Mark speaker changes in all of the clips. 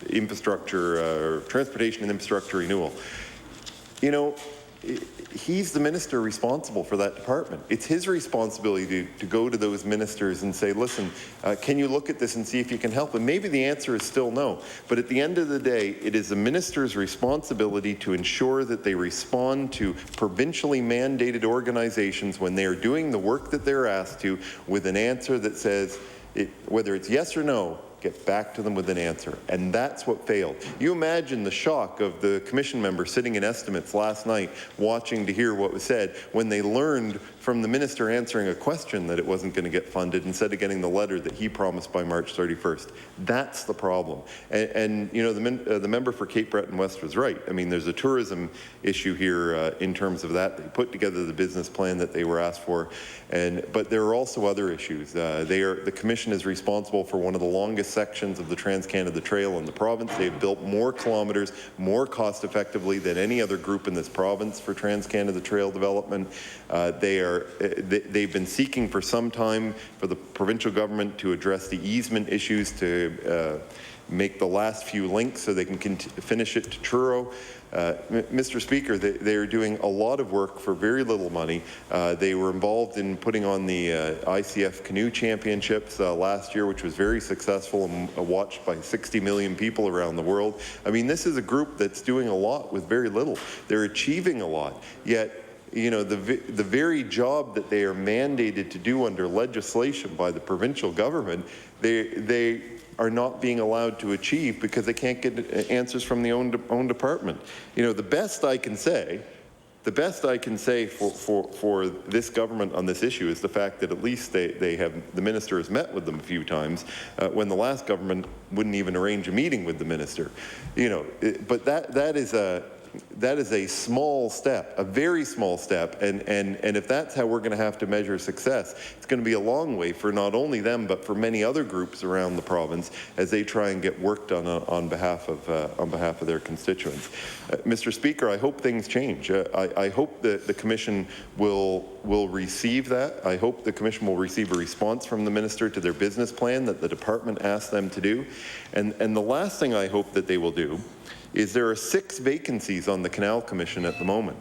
Speaker 1: infrastructure, transportation and infrastructure renewal. You know, he's the minister responsible for that department. It's his responsibility to go to those ministers and say, listen, can you look at this and see if you can help? And maybe the answer is still no. But at the end of the day, it is the minister's responsibility to ensure that they respond to provincially mandated organizations when they are doing the work that they're asked to with an answer that says, whether it's yes or no, get back to them with an answer. And that's what failed. You imagine the shock of the commission member sitting in estimates last night watching to hear what was said when they learned from the minister answering a question that it wasn't going to get funded instead of getting the letter that he promised by March 31st. That's the problem. And you know, the member for Cape Breton West was right. I mean, there's a tourism issue here in terms of that. They put together the business plan that they were asked for, but there are also other issues. The commission is responsible for one of the longest sections of the Trans-Canada Trail in the province. They've built more kilometres more cost effectively than any other group in this province for Trans-Canada Trail development. They've been seeking for some time for the provincial government to address the easement issues to make the last few links so they can finish it to Truro. Mr. Speaker, they are doing a lot of work for very little money. They were involved in putting on the ICF Canoe Championships last year, which was very successful and watched by 60 million people around the world. I mean, this is a group that's doing a lot with very little. They're achieving a lot, yet you know, the very job that they are mandated to do under legislation by the provincial government, they are not being allowed to achieve because they can't get answers from the own department. You know, the best I can say for this government on this issue is the fact that at least the minister has met with them a few times when the last government wouldn't even arrange a meeting with the minister. You know, but that is a small step, a very small step, and if that's how we're going to have to measure success, it's going to be a long way for not only them but for many other groups around the province as they try and get work done on behalf of their constituents. Mr. Speaker, I hope things change. I hope that the Commission will receive that. I hope the Commission will receive a response from the minister to their business plan that the department asked them to do, and the last thing I hope that they will do is there are 6 vacancies on the Canal Commission at the moment,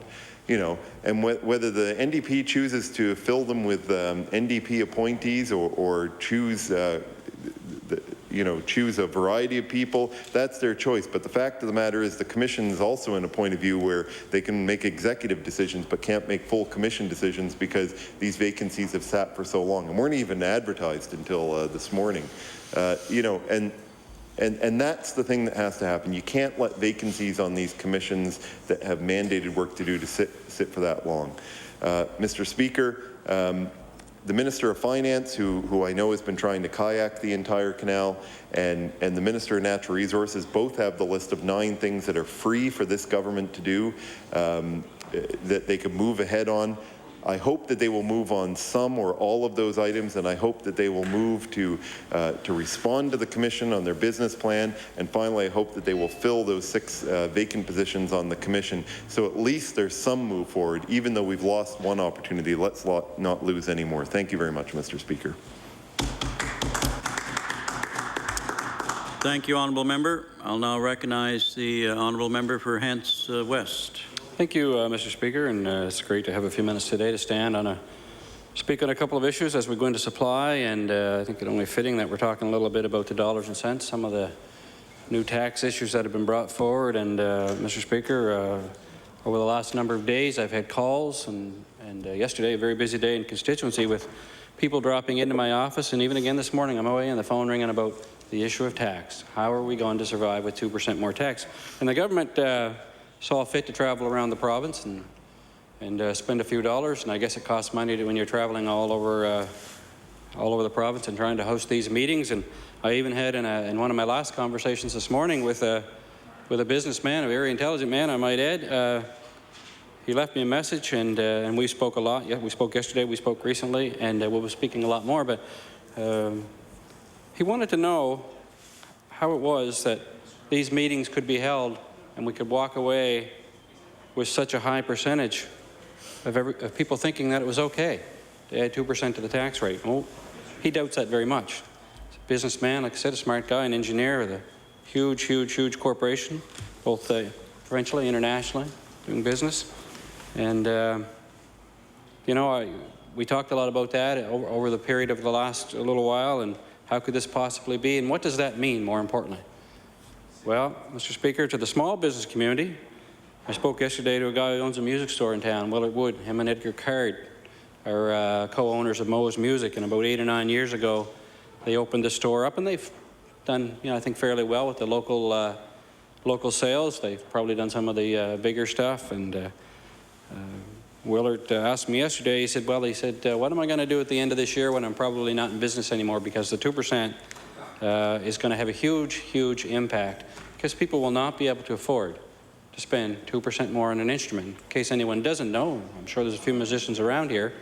Speaker 1: you know, and whether the NDP chooses to fill them with NDP appointees or choose choose a variety of people, that's their choice. But the fact of the matter is the Commission is also in a point of view where they can make executive decisions but can't make full Commission decisions because these vacancies have sat for so long and weren't even advertised until this morning. You know, and that's the thing that has to happen. You can't let vacancies on these commissions that have mandated work to do to sit for that long. Mr. Speaker, the Minister of Finance, who I know has been trying to kayak the entire canal, and the Minister of Natural Resources both have the list of 9 things that are free for this government to do that they can move ahead on. I hope that they will move on some or all of those items, and I hope that they will move to respond to the Commission on their business plan. And finally, I hope that they will fill those 6 vacant positions on the Commission, so at least there's some move forward. Even though we've lost one opportunity, let's not lose any more. Thank you very much, Mr. Speaker.
Speaker 2: Thank you, Honourable Member. I'll now recognize the Honourable Member for Hants West.
Speaker 3: Thank you, Mr. Speaker, and it's great to have a few minutes today to speak on a couple of issues as we go into supply, and I think it's only fitting that we're talking a little bit about the dollars and cents, some of the new tax issues that have been brought forward. And Mr. Speaker, over the last number of days I've had calls, and yesterday a very busy day in constituency with people dropping into my office, and even again this morning I'm away and the phone ringing about the issue of tax. How are we going to survive with 2% more tax? And the government saw fit to travel around the province and spend a few dollars, and I guess it costs money when you're traveling all over the province and trying to host these meetings. And I even had in one of my last conversations this morning with a businessman, a very intelligent man, I might add. He left me a message, and we spoke a lot. Yeah, we spoke yesterday, we spoke recently, and we'll be speaking a lot more. But he wanted to know how it was that these meetings could be held and we could walk away with such a high percentage of people thinking that it was okay to add 2% to the tax rate. Well, he doubts that very much. businessman, like I said, a smart guy, an engineer with a huge, huge, huge corporation, both provincially, internationally, doing business. And, you know, we talked a lot about that over the period of the last little while, and how could this possibly be, and what does that mean, more importantly? Well, Mr. Speaker, to the small business community, I spoke yesterday to a guy who owns a music store in town, Willard Wood. Him and Edgar Card are co-owners of Mo's Music, and about 8 or 9 years ago, they opened the store up, and they've done, you know, I think fairly well with the local sales. They've probably done some of the bigger stuff, and Willard asked me yesterday, he said, what am I going to do at the end of this year when I'm probably not in business anymore, because the 2% is going to have a huge, huge impact, because people will not be able to afford to spend 2% more on an instrument. In case anyone doesn't know, I'm sure there's a few musicians around here,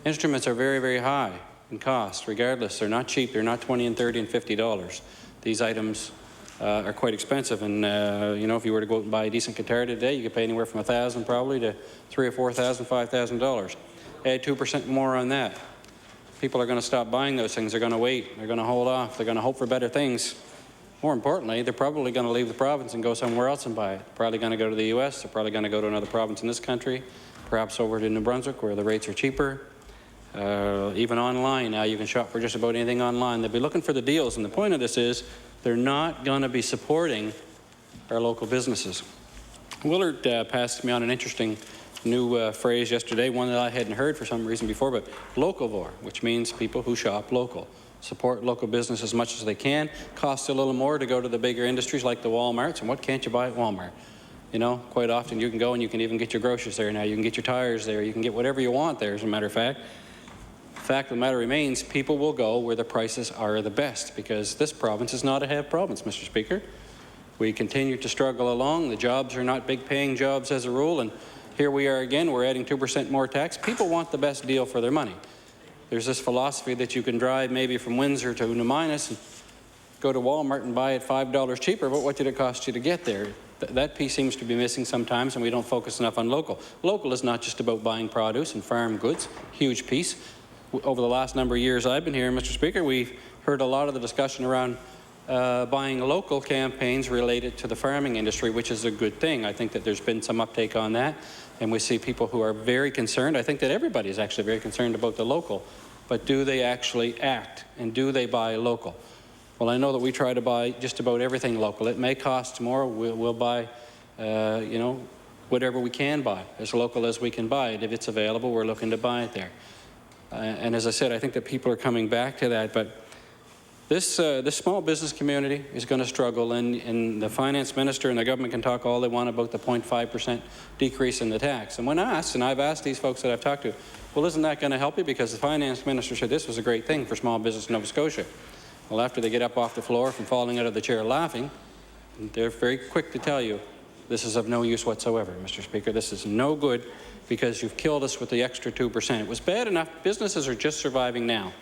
Speaker 3: instruments are very, very high in cost, regardless. They're not cheap. They're not $20 and $30 and $50. These items are quite expensive, and you know, if you were to go out and buy a decent guitar today, you could pay anywhere from $1,000 probably to $3,000 or $4,000, $5,000. Add 2% more on that. People are going to stop buying those things. They're going to wait. They're going to hold off. They're going to hope for better things. More importantly, they're probably going to leave the province and go somewhere else and buy it. They're probably going to go to the U.S. They're probably going to go to another province in this country, perhaps over to New Brunswick where the rates are cheaper. Even online now, you can shop for just about anything online. They'll be looking for the deals, and the point of this is they're not going to be supporting our local businesses. Willard passed me on an interesting new phrase yesterday, one that I hadn't heard for some reason before, but locavore, which means people who shop local. Support local business as much as they can. Costs a little more to go to the bigger industries like the Walmarts, and what can't you buy at Walmart? You know, quite often you can go and you can even get your groceries there now. You can get your tires there. You can get whatever you want there, as a matter of fact. The fact of the matter remains, people will go where the prices are the best, because this province is not a have province, Mr. Speaker. We continue to struggle along. The jobs are not big paying jobs as a rule, and here we are again, we're adding 2% more tax. People want the best deal for their money. There's this philosophy that you can drive maybe from Windsor to New Minas and go to Walmart and buy it $5 cheaper, but what did it cost you to get there? That piece seems to be missing sometimes, and we don't focus enough on local. Local is not just about buying produce and farm goods, huge piece. Over the last number of years I've been here, Mr. Speaker, we've heard a lot of the discussion around buying local campaigns related to the farming industry, which is a good thing. I think that there's been some uptake on that, and we see people who are very concerned. I think that everybody is actually very concerned about the local, but do they actually act, and do they buy local? Well, I know that we try to buy just about everything local. It may cost more. We'll buy, you know, whatever we can buy, as local as we can buy it. If it's available, we're looking to buy it there. And as I said, I think that people are coming back to that, but this small business community is going to struggle, and the finance minister and the government can talk all they want about the 0.5% decrease in the tax. And when asked, and I've asked these folks that I've talked to, well, isn't that going to help you? Because the finance minister said this was a great thing for small business in Nova Scotia. Well, after they get up off the floor from falling out of the chair laughing, they're very quick to tell you this is of no use whatsoever, Mr. Speaker. This is no good, because you've killed us with the extra 2%. It was bad enough. Businesses are just surviving now.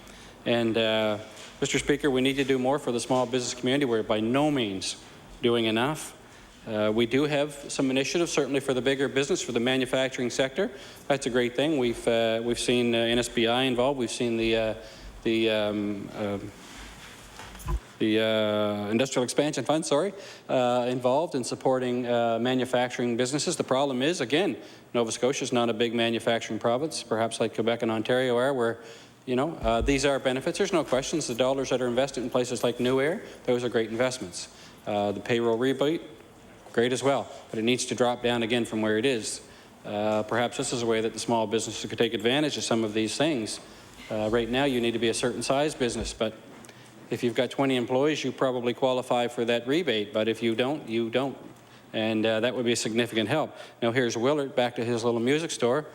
Speaker 3: And Mr. Speaker, we need to do more for the small business community. We're by no means doing enough. We do have some initiatives, certainly for the bigger business, for the manufacturing sector. That's a great thing. We've seen NSBI involved. We've seen the Industrial Expansion Fund, involved in supporting manufacturing businesses. The problem is, again, Nova Scotia is not a big manufacturing province, perhaps like Quebec and Ontario are, where, you know, these are benefits. There's no questions. The dollars that are invested in places like New Air, those are great investments. The payroll rebate, great as well, but it needs to drop down again from where it is. Perhaps this is a way that the small businesses could take advantage of some of these things. Right now, you need to be a certain size business, but if you've got 20 employees, you probably qualify for that rebate, but if you don't, you don't. And that would be a significant help. Now here's Willard back to his little music store,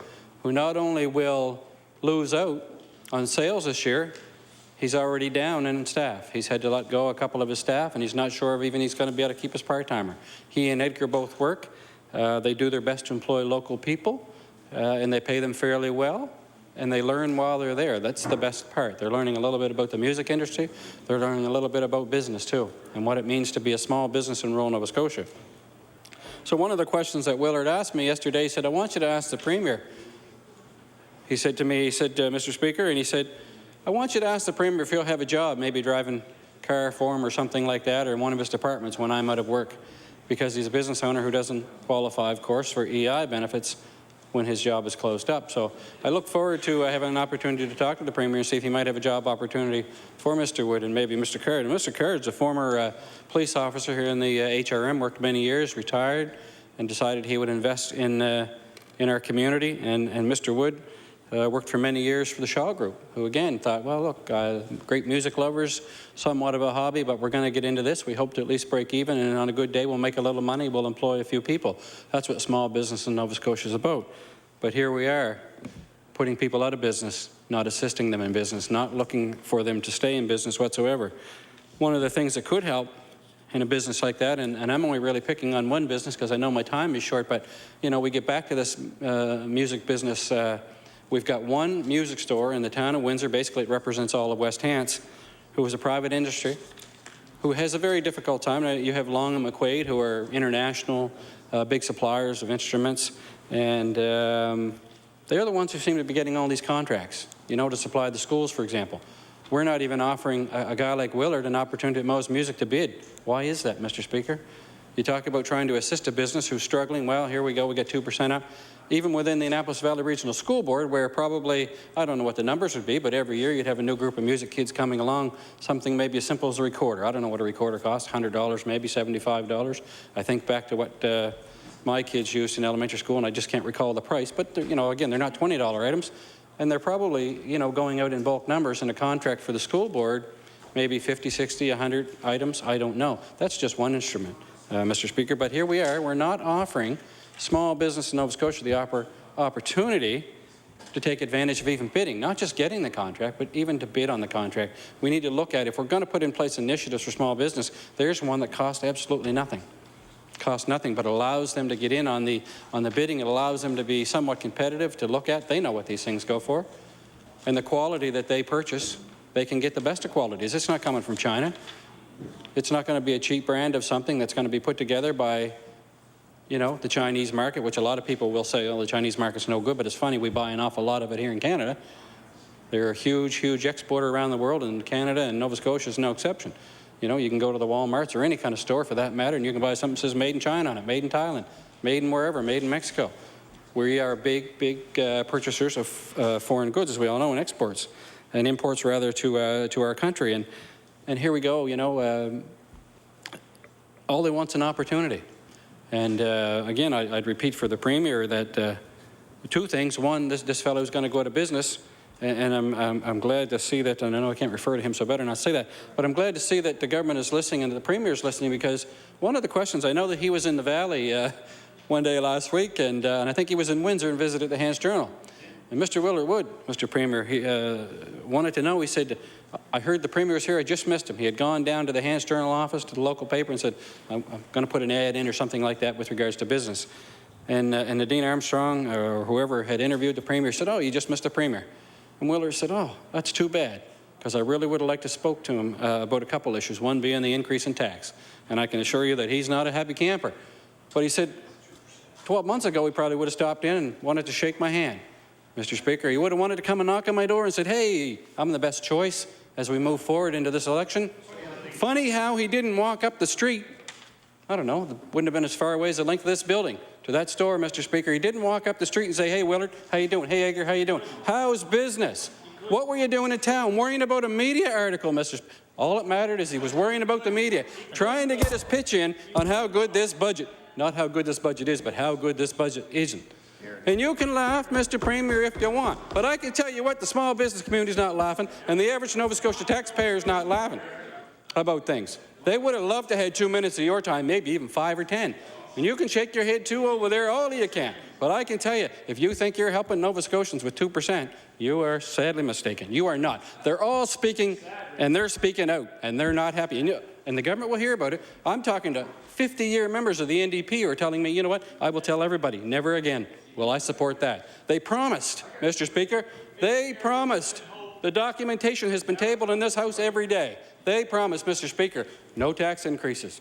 Speaker 3: who not only will lose out on sales this year, he's already down in staff. He's had to let go a couple of his staff, and he's not sure if even he's going to be able to keep his part-timer. He and Edgar both work. They do their best to employ local people, and they pay them fairly well. And they learn while they're there. That's the best part. They're learning a little bit about the music industry. They're learning a little bit about business too, and what it means to be a small business in rural Nova Scotia. So one of the questions that Willard asked me yesterday, he said, I want you to ask the Premier. He said to me, he said, Mr. Speaker, and he said, I want you to ask the Premier if he'll have a job, maybe driving car for him or something like that, or in one of his departments when I'm out of work, because he's a business owner who doesn't qualify, of course, for EI benefits when his job is closed up. So I look forward to having an opportunity to talk to the Premier and see if he might have a job opportunity for Mr. Wood and maybe Mr. Caird. And Mr. Caird's a former police officer here in the HRM, worked many years, retired, and decided he would invest in our community. And Mr. Wood worked for many years for the Shaw Group, who again thought, well, look, great music lovers, somewhat of a hobby, but we're going to get into this. We hope to at least break even, and on a good day, we'll make a little money, we'll employ a few people. That's what small business in Nova Scotia is about. But here we are, putting people out of business, not assisting them in business, not looking for them to stay in business whatsoever. One of the things that could help in a business like that, and I'm only really picking on one business because I know my time is short, but you know, we get back to this music business. We've got one music store in the town of Windsor, basically it represents all of West Hants, who is a private industry, who has a very difficult time. Now, you have Long and McQuaid, who are international big suppliers of instruments, and they're the ones who seem to be getting all these contracts, you know, to supply the schools, for example. We're not even offering a guy like Willard an opportunity at Mo's Music to bid. Why is that, Mr. Speaker? You talk about trying to assist a business who's struggling. Well, here we go, we get 2% up. Even within the Annapolis Valley Regional School Board, where probably, I don't know what the numbers would be, but every year you'd have a new group of music kids coming along, something maybe as simple as a recorder. I don't know what a recorder costs, $100 maybe, $75. I think back to what my kids used in elementary school, and I just can't recall the price. But, you know, again, they're not $20 items, and they're probably, you know, going out in bulk numbers in a contract for the school board, maybe 50, 60, 100 items, I don't know. That's just one instrument, Mr. Speaker. But here we are, we're not offering small business in Nova Scotia the opportunity to take advantage of even bidding, not just getting the contract, but even to bid on the contract. We need to look at, if we're going to put in place initiatives for small business, there's one that costs absolutely nothing. Costs nothing, but allows them to get in on the bidding. It allows them to be somewhat competitive, to look at. They know what these things go for. And the quality that they purchase, they can get the best of qualities. It's not coming from China. It's not going to be a cheap brand of something that's going to be put together by, you know, the Chinese market, which a lot of people will say, oh, the Chinese market's no good, but it's funny, we buy an awful lot of it here in Canada. They're a huge, huge exporter around the world, and Canada and Nova Scotia is no exception. You know, you can go to the Walmarts or any kind of store for that matter, and you can buy something that says made in China on it, made in Thailand, made in wherever, made in Mexico. We are big, big purchasers of foreign goods, as we all know, and exports, and imports rather to our country. And here we go, you know, all they want's an opportunity. And again, I'd repeat for the Premier that two things. One, this fellow is going to go out of business, and I'm glad to see that, and I know I can't refer to him, so better not say that, but I'm glad to see that the government is listening and the Premier is listening, because one of the questions, I know that he was in the Valley one day last week, and I think he was in Windsor and visited the Hants Journal. And Mr. Willard Wood, Mr. Premier, he wanted to know, he said, I heard the Premier was here, I just missed him. He had gone down to the Hants Journal office, to the local paper, and said, I'm going to put an ad in or something like that with regards to business. And Nadine Armstrong, or whoever had interviewed the Premier, said, oh, you just missed the Premier. And Willard said, oh, that's too bad, because I really would have liked to spoke to him about a couple issues, one being the increase in tax. And I can assure you that he's not a happy camper. But he said, 12 months ago, he probably would have stopped in and wanted to shake my hand. Mr. Speaker, he would have wanted to come and knock on my door and said, hey, I'm the best choice as we move forward into this election. Funny how he didn't walk up the street, I don't know, wouldn't have been as far away as the length of this building, to that store, Mr. Speaker. He didn't walk up the street and say, hey, Willard, how you doing? Hey, Edgar, how you doing? How's business? What were you doing in town? Worrying about a media article, Mr. Speaker. All that mattered is he was worrying about the media, trying to get his pitch in on how good this budget, not how good this budget is, but how good this budget isn't. And you can laugh, Mr. Premier, if you want, but I can tell you what, the small business community is not laughing, and the average Nova Scotia taxpayer is not laughing about things. They would have loved to have 2 minutes of your time, maybe even 5 or 10. And you can shake your head too over there all you can. But I can tell you, if you think you're helping Nova Scotians with 2%, you are sadly mistaken. You are not. They're all speaking, and they're speaking out, and they're not happy. And the government will hear about it. I'm talking to 50-year members of the NDP who are telling me, you know what, I will tell everybody, never again will I support that. They promised, Mr. Speaker, they promised. The documentation has been tabled in this House every day. They promised, Mr. Speaker, no tax increases.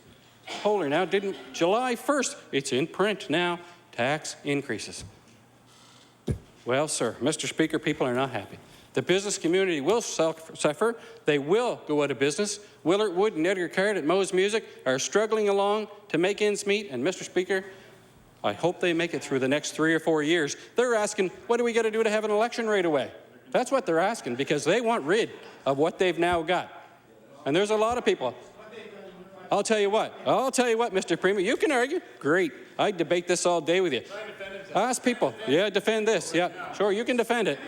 Speaker 3: Hold her now, didn't July 1st, it's in print now, tax increases. Well, sir, Mr. Speaker, people are not happy. The business community will suffer. They will go out of business. Willard Wood and Edgar Card at Moe's Music are struggling along to make ends meet. And Mr. Speaker, I hope they make it through the next 3 or 4 years. They're asking, what do we got to do to have an election right away? That's what they're asking, because they want rid of what they've now got. And there's a lot of people. I'll tell you what, Mr. Premier, you can argue. Great. I'd debate this all day with you. Ask people. Yeah, defend this. Yeah, sure, you can defend it.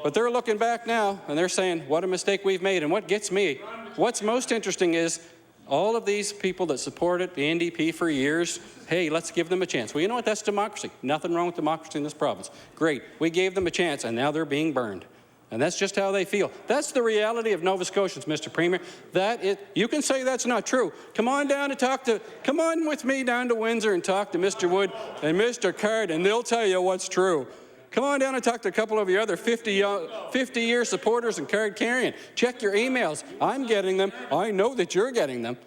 Speaker 3: But they're looking back now, and they're saying, what a mistake we've made. And what gets me, what's most interesting is all of these people that supported the NDP for years, hey, let's give them a chance. Well, you know what? That's democracy. Nothing wrong with democracy in this province. Great. We gave them a chance, and now they're being burned. And that's just how they feel. That's the reality of Nova Scotians, Mr. Premier. You can say that's not true. Come on with me down to Windsor and talk to Mr. Wood and Mr. Card, and they'll tell you what's true. Come on down and talk to a couple of your other 50-year supporters in card carrying. Check your emails. I'm getting them. I know that you're getting them.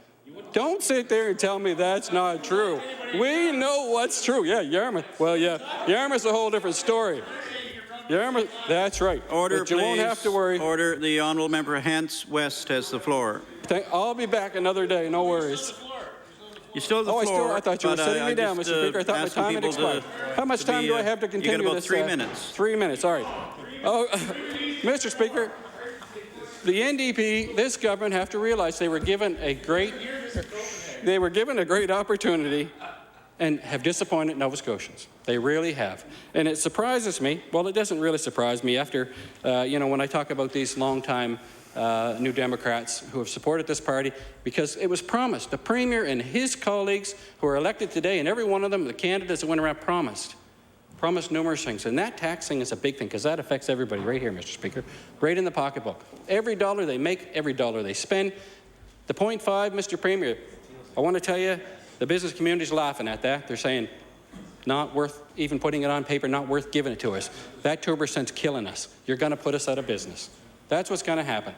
Speaker 3: Don't sit there and tell me that's not true. We know what's true. Yeah, Yarmouth. Well, yeah, Yarmouth's a whole different story. Yarmouth, that's right.
Speaker 2: Order,
Speaker 3: but you won't have to worry.
Speaker 2: Order. The honourable member Hants West has the floor.
Speaker 3: I'll be back another day. No worries.
Speaker 2: You still have the floor.
Speaker 3: I thought you were sitting me down, Mr. Speaker. I thought my time had expired. How much time do I have to continue this?
Speaker 2: You got about 3 minutes.
Speaker 3: 3 minutes, all right. Oh, Mr. Speaker, the NDP, this government, have to realize they were given a great opportunity and have disappointed Nova Scotians. They really have. And it surprises me. Well, it doesn't really surprise me after, when I talk about these long-time New Democrats who have supported this party, because it was promised. The Premier and his colleagues who are elected today, and every one of them, the candidates that went around, promised numerous things. And that tax thing is a big thing, because that affects everybody right here, Mr. Speaker, right in the pocketbook. Every dollar they make, every dollar they spend. The 0.5, Mr. Premier, I want to tell you, the business community's laughing at that. They're saying, not worth even putting it on paper, not worth giving it to us. That 2%'s killing us. You're going to put us out of business. That's what's going to happen.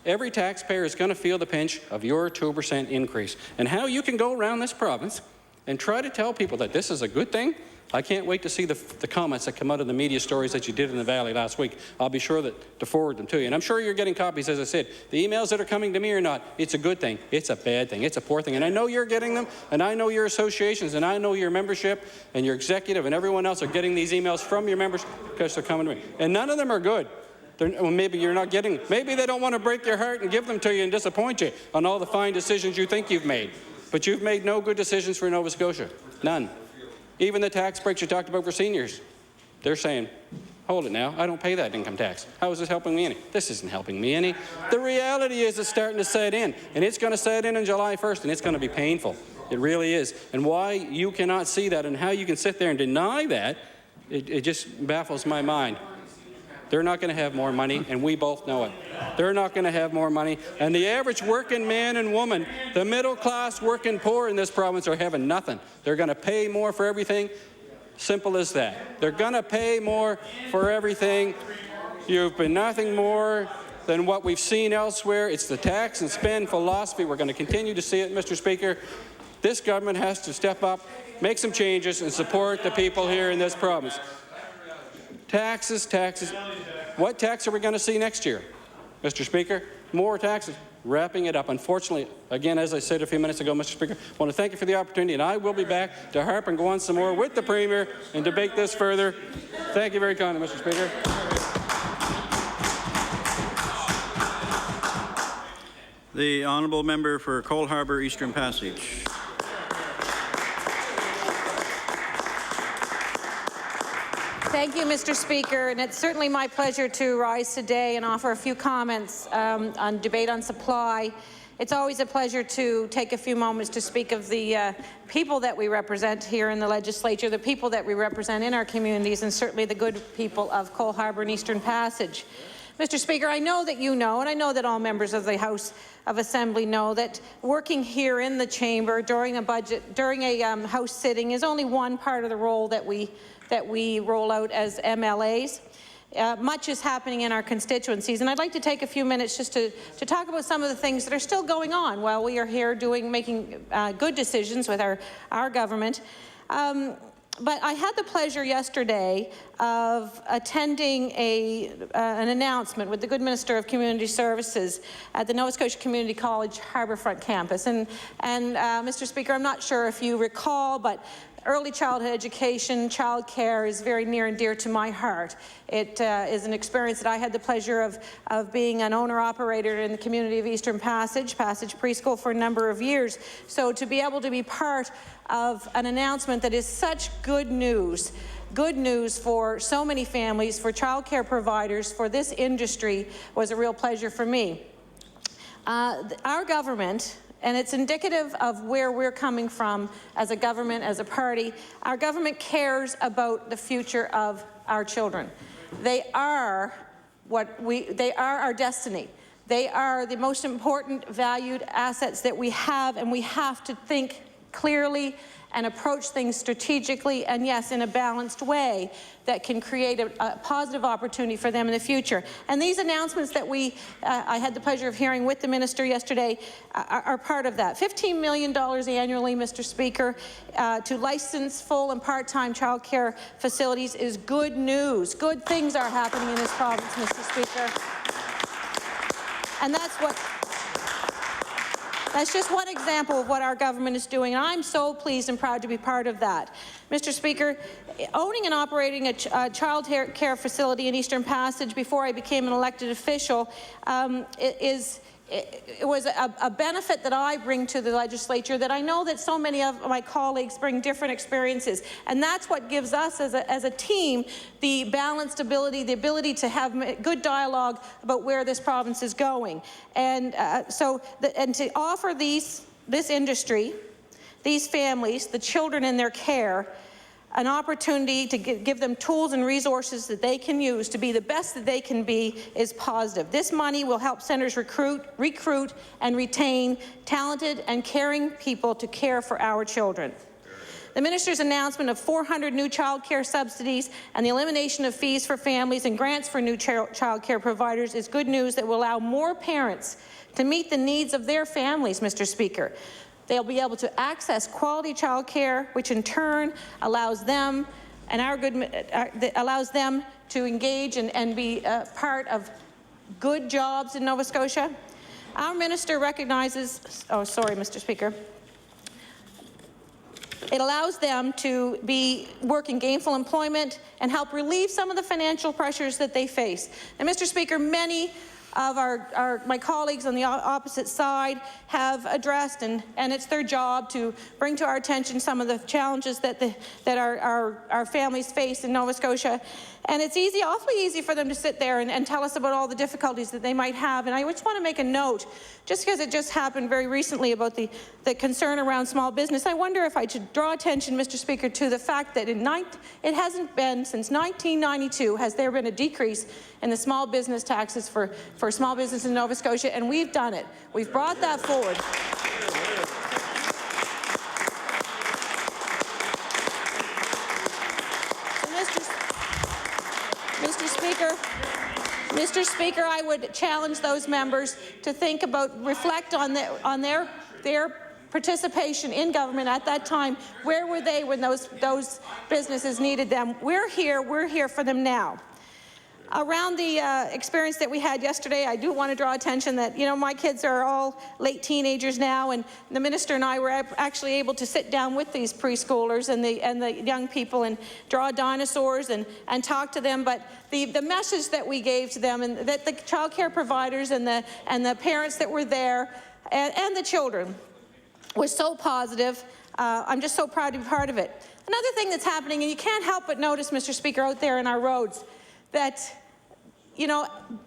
Speaker 3: Every taxpayer is going to feel the pinch of your 2% increase. And how you can go around this province and try to tell people that this is a good thing, I can't wait to see the comments that come out of the media stories that you did in the Valley last week. I'll be sure to forward them to you. And I'm sure you're getting copies, as I said. The emails that are coming to me or not, it's a good thing. It's a bad thing. It's a poor thing. And I know you're getting them, and I know your associations, and I know your membership, and your executive, and everyone else are getting these emails from your members because they're coming to me. And none of them are good. Well, maybe you're not getting them. Maybe they don't want to break your heart and give them to you and disappoint you on all the fine decisions you think you've made. But you've made no good decisions for Nova Scotia. None. Even the tax breaks you talked about for seniors. They're saying, hold it now, I don't pay that income tax. How is this helping me any? This isn't helping me any. The reality is it's starting to set in, and it's going to set in on July 1st, and it's going to be painful. It really is. And why you cannot see that and how you can sit there and deny that, it just baffles my mind. They're not going to have more money, and we both know it. They're not going to have more money. And the average working man and woman, the middle class working poor in this province are having nothing. They're going to pay more for everything. Simple as that. They're going to pay more for everything. You've been nothing more than what we've seen elsewhere. It's the tax and spend philosophy. We're going to continue to see it, Mr. Speaker. This government has to step up, make some changes, and support the people here in this province. Taxes, taxes. What tax are we going to see next year, Mr. Speaker? More taxes. Wrapping it up. Unfortunately, again, as I said a few minutes ago, Mr. Speaker, I want to thank you for the opportunity, and I will be back to harp and go on some more with the Premier and debate this further. Thank you very kindly, Mr. Speaker.
Speaker 2: The honourable member for Cole Harbour Eastern Passage.
Speaker 4: Thank you, Mr. Speaker, and it's certainly my pleasure to rise today and offer a few comments on debate on supply. It's always a pleasure to take a few moments to speak of the people that we represent here in the legislature, the people that we represent in our communities, and certainly the good people of Cole Harbour and Eastern Passage. Mr. Speaker, I know that you know, and I know that all members of the House of Assembly know, that working here in the chamber during a House sitting is only one part of the role that we roll out as MLAs. Much is happening in our constituencies, and I'd like to take a few minutes just to talk about some of the things that are still going on while we are here making good decisions with our government. But I had the pleasure yesterday of attending an announcement with the good Minister of Community Services at the Nova Scotia Community College Harbourfront campus. And Mr. Speaker, I'm not sure if you recall, but early childhood education, child care is very near and dear to my heart. It is an experience that I had the pleasure of being an owner-operator in the community of Eastern Passage Preschool for a number of years. So to be able to be part of an announcement that is such good news for so many families, for child care providers, for this industry, was a real pleasure for me. Our government, and it's indicative of where we're coming from as a government, as a party. Our government cares about the future of our children. They are our destiny. They are the most important valued assets that we have, and we have to think clearly and approach things strategically and, yes, in a balanced way that can create a positive opportunity for them in the future. And these announcements that I had the pleasure of hearing with the Minister yesterday are part of that. $15 million annually, Mr. Speaker, to license full and part-time child care facilities is good news. Good things are happening in this province, Mr. Speaker. And that's just one example of what our government is doing, and I'm so pleased and proud to be part of that. Mr. Speaker, owning and operating a child care facility in Eastern Passage before I became an elected official it was a benefit that I bring to the legislature that I know that so many of my colleagues bring different experiences, and that's what gives us as a team the balanced ability, the ability to have good dialogue about where this province is going. And and to offer this industry, these families, the children in their care, an opportunity to give them tools and resources that they can use to be the best that they can be is positive. This money will help centres recruit and retain talented and caring people to care for our children. The Minister's announcement of 400 new child care subsidies and the elimination of fees for families and grants for new child care providers is good news that will allow more parents to meet the needs of their families, Mr. Speaker. They'll be able to access quality child care, which in turn allows them to engage and be part of good jobs in Nova Scotia. Our minister recognizes, Mr. Speaker. It allows them to work in gainful employment and help relieve some of the financial pressures that they face. And Mr. Speaker, many of my colleagues on the opposite side have addressed, and it's their job to bring to our attention some of the challenges that our families face in Nova Scotia. And it's awfully easy for them to sit there and tell us about all the difficulties that they might have. And I just want to make a note, just because it just happened very recently about the concern around small business, I wonder if I should draw attention, Mr. Speaker, to the fact that it hasn't been since 1992 has there been a decrease in the small business taxes for small business in Nova Scotia, and we've done it. We've brought that forward. Mr. Speaker, I would challenge those members to reflect on their participation in government at that time. Where were they when those businesses needed them? We're here for them now. Around the experience that we had yesterday, I do want to draw attention that, my kids are all late teenagers now, and the minister and I were actually able to sit down with these preschoolers and the young people and draw dinosaurs and talk to them. But the message that we gave to them, and that the child care providers and the parents that were there and the children was so positive. I'm just so proud to be part of it. Another thing that's happening, and you can't help but notice, Mr. Speaker, out there in our roads, that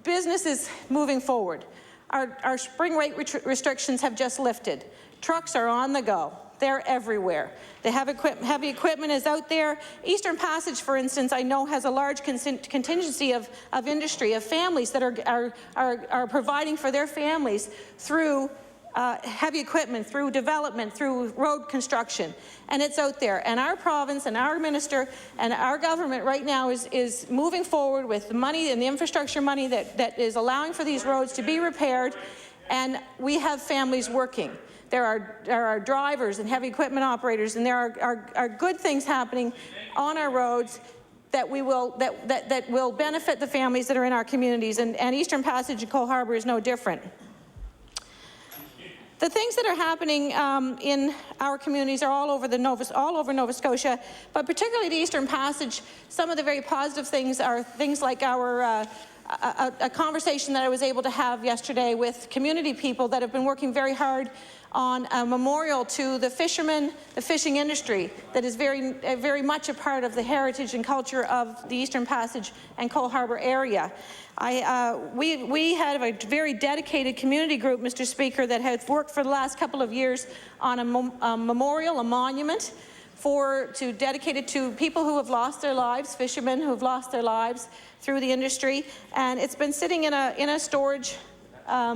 Speaker 4: business is moving forward. Our spring rate restrictions have just lifted. Trucks are on the go. They're everywhere. They have heavy equipment is out there. Eastern Passage, for instance, I know has a large contingency of industry, of families that are providing for their families through heavy equipment, through development, through road construction, and it's out there. And our province and our minister and our government right now is moving forward with the money and the infrastructure money that is allowing for these roads to be repaired, and we have families working. there are drivers and heavy equipment operators, and there are good things happening on our roads that will benefit the families that are in our communities, and Eastern Passage and Cole Harbour is no different. The things that are happening in our communities are all over Nova Scotia, but particularly the Eastern Passage. Some of the very positive things are things like our a conversation that I was able to have yesterday with community people that have been working very hard on a memorial to the fishermen, the fishing industry that is very much a part of the heritage and culture of the Eastern Passage and Cole Harbour area. We had a very dedicated community group, Mr. Speaker, that has worked for the last couple of years on a memorial, a monument dedicated to people who have lost their lives, fishermen who have lost their lives through the industry, and it's been sitting in a storage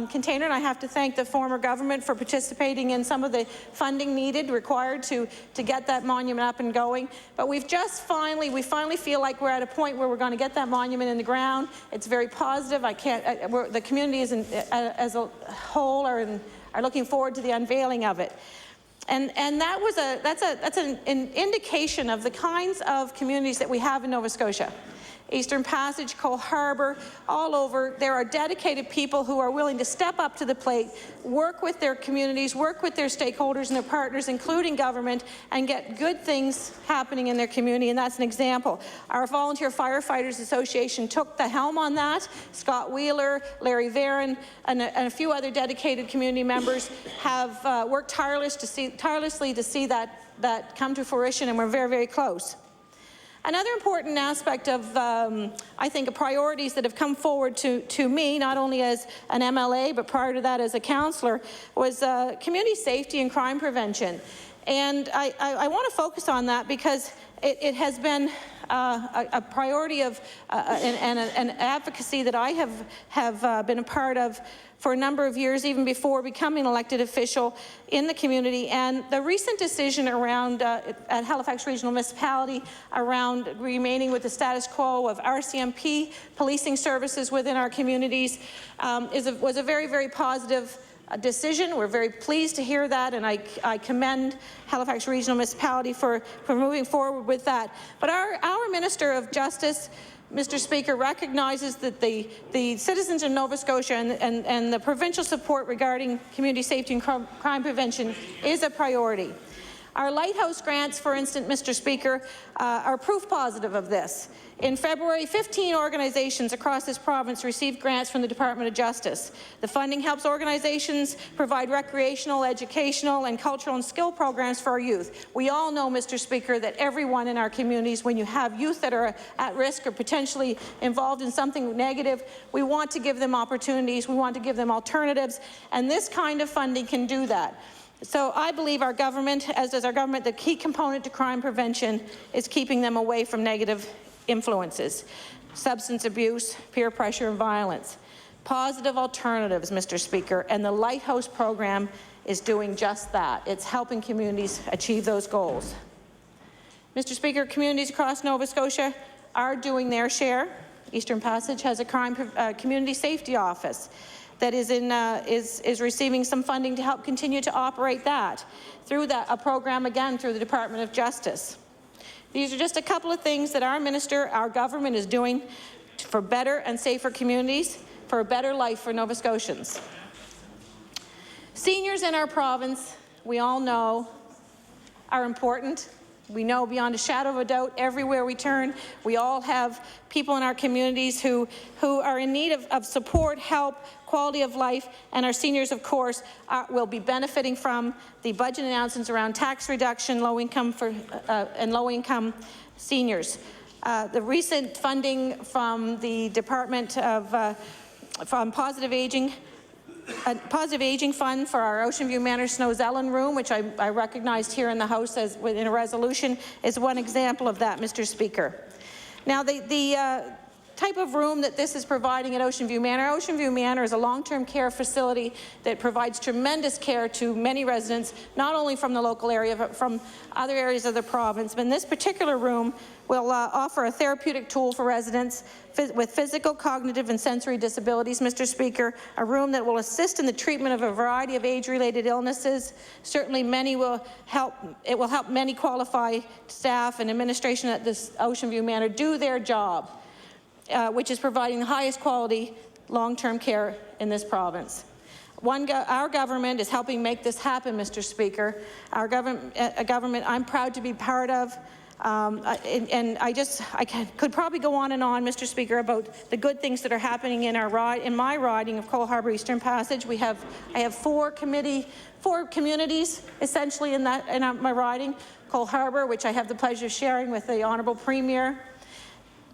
Speaker 4: container, and I have to thank the former government for participating in some of the funding required to get that monument up and going. But we finally feel like we're at a point where we're going to get that monument in the ground. It's very positive. The community as a whole are looking forward to the unveiling of it. And that's an indication of the kinds of communities that we have in Nova Scotia. Eastern Passage, Cole Harbour, all over. There are dedicated people who are willing to step up to the plate, work with their communities, work with their stakeholders and their partners, including government, and get good things happening in their community, and that's an example. Our Volunteer Firefighters Association took the helm on that. Scott Wheeler, Larry Varon, and a few other dedicated community members have worked tirelessly to see that come to fruition, and we're very, very close. Another important aspect of, I think, priorities that have come forward to me, not only as an MLA, but prior to that as a councillor, was community safety and crime prevention. And I want to focus on that because it has been a priority of and an advocacy that I have been a part of for a number of years, even before becoming an elected official in the community. And the recent decision around at Halifax Regional Municipality around remaining with the status quo of RCMP policing services within our communities was a very, very positive decision. We're very pleased to hear that, and I commend Halifax Regional Municipality for moving forward with that. But our Minister of Justice, Mr. Speaker, recognizes that the citizens in Nova Scotia and the provincial support regarding community safety and crime prevention is a priority. Our Lighthouse grants, for instance, Mr. Speaker, are proof positive of this. In February, 15 organizations across this province received grants from the Department of Justice. The funding helps organizations provide recreational, educational, and cultural and skill programs for our youth. We all know, Mr. Speaker, that everyone in our communities, when you have youth that are at risk or potentially involved in something negative, we want to give them opportunities, we want to give them alternatives, and this kind of funding can do that. So I believe our government, as does our government, the key component to crime prevention is keeping them away from negative influences, substance abuse, peer pressure, and violence. Positive alternatives, Mr. Speaker, and the Lighthouse program is doing just that. It's helping communities achieve those goals. Mr. Speaker, communities across Nova Scotia are doing their share. Eastern Passage has a community safety office that is receiving some funding to help continue to operate that through a program, again, through the Department of Justice. These are just a couple of things that our minister, our government is doing for better and safer communities, for a better life for Nova Scotians. Seniors in our province, we all know, are important. We know beyond a shadow of a doubt, everywhere we turn, we all have people in our communities who are in need of support, help, quality of life, and our seniors, of course, will be benefiting from the budget announcements around tax reduction, low-income and low-income seniors. The recent funding from the Department of from Positive Aging, a positive aging fund for our Ocean View Manor Snow Zellen room, which I recognized here in the House as within a resolution, is one example of that, Mr. Speaker. Now, the type of room that this is providing at Ocean View Manor. Ocean View Manor is a long-term care facility that provides tremendous care to many residents, not only from the local area, but from other areas of the province. But in this particular room will offer a therapeutic tool for residents with physical, cognitive, and sensory disabilities, Mr. Speaker, a room that will assist in the treatment of a variety of age-related illnesses. Certainly it will help many qualified staff and administration at this Ocean View Manor do their job, which is providing the highest quality long-term care in this province. Our government is helping make this happen, Mr. Speaker. Our government I'm proud to be part of. And I could probably go on and on, Mr. Speaker, about the good things that are happening in my riding of Cole Harbour Eastern Passage. I have four communities essentially in my riding. Cole Harbour, which I have the pleasure of sharing with the Honourable Premier.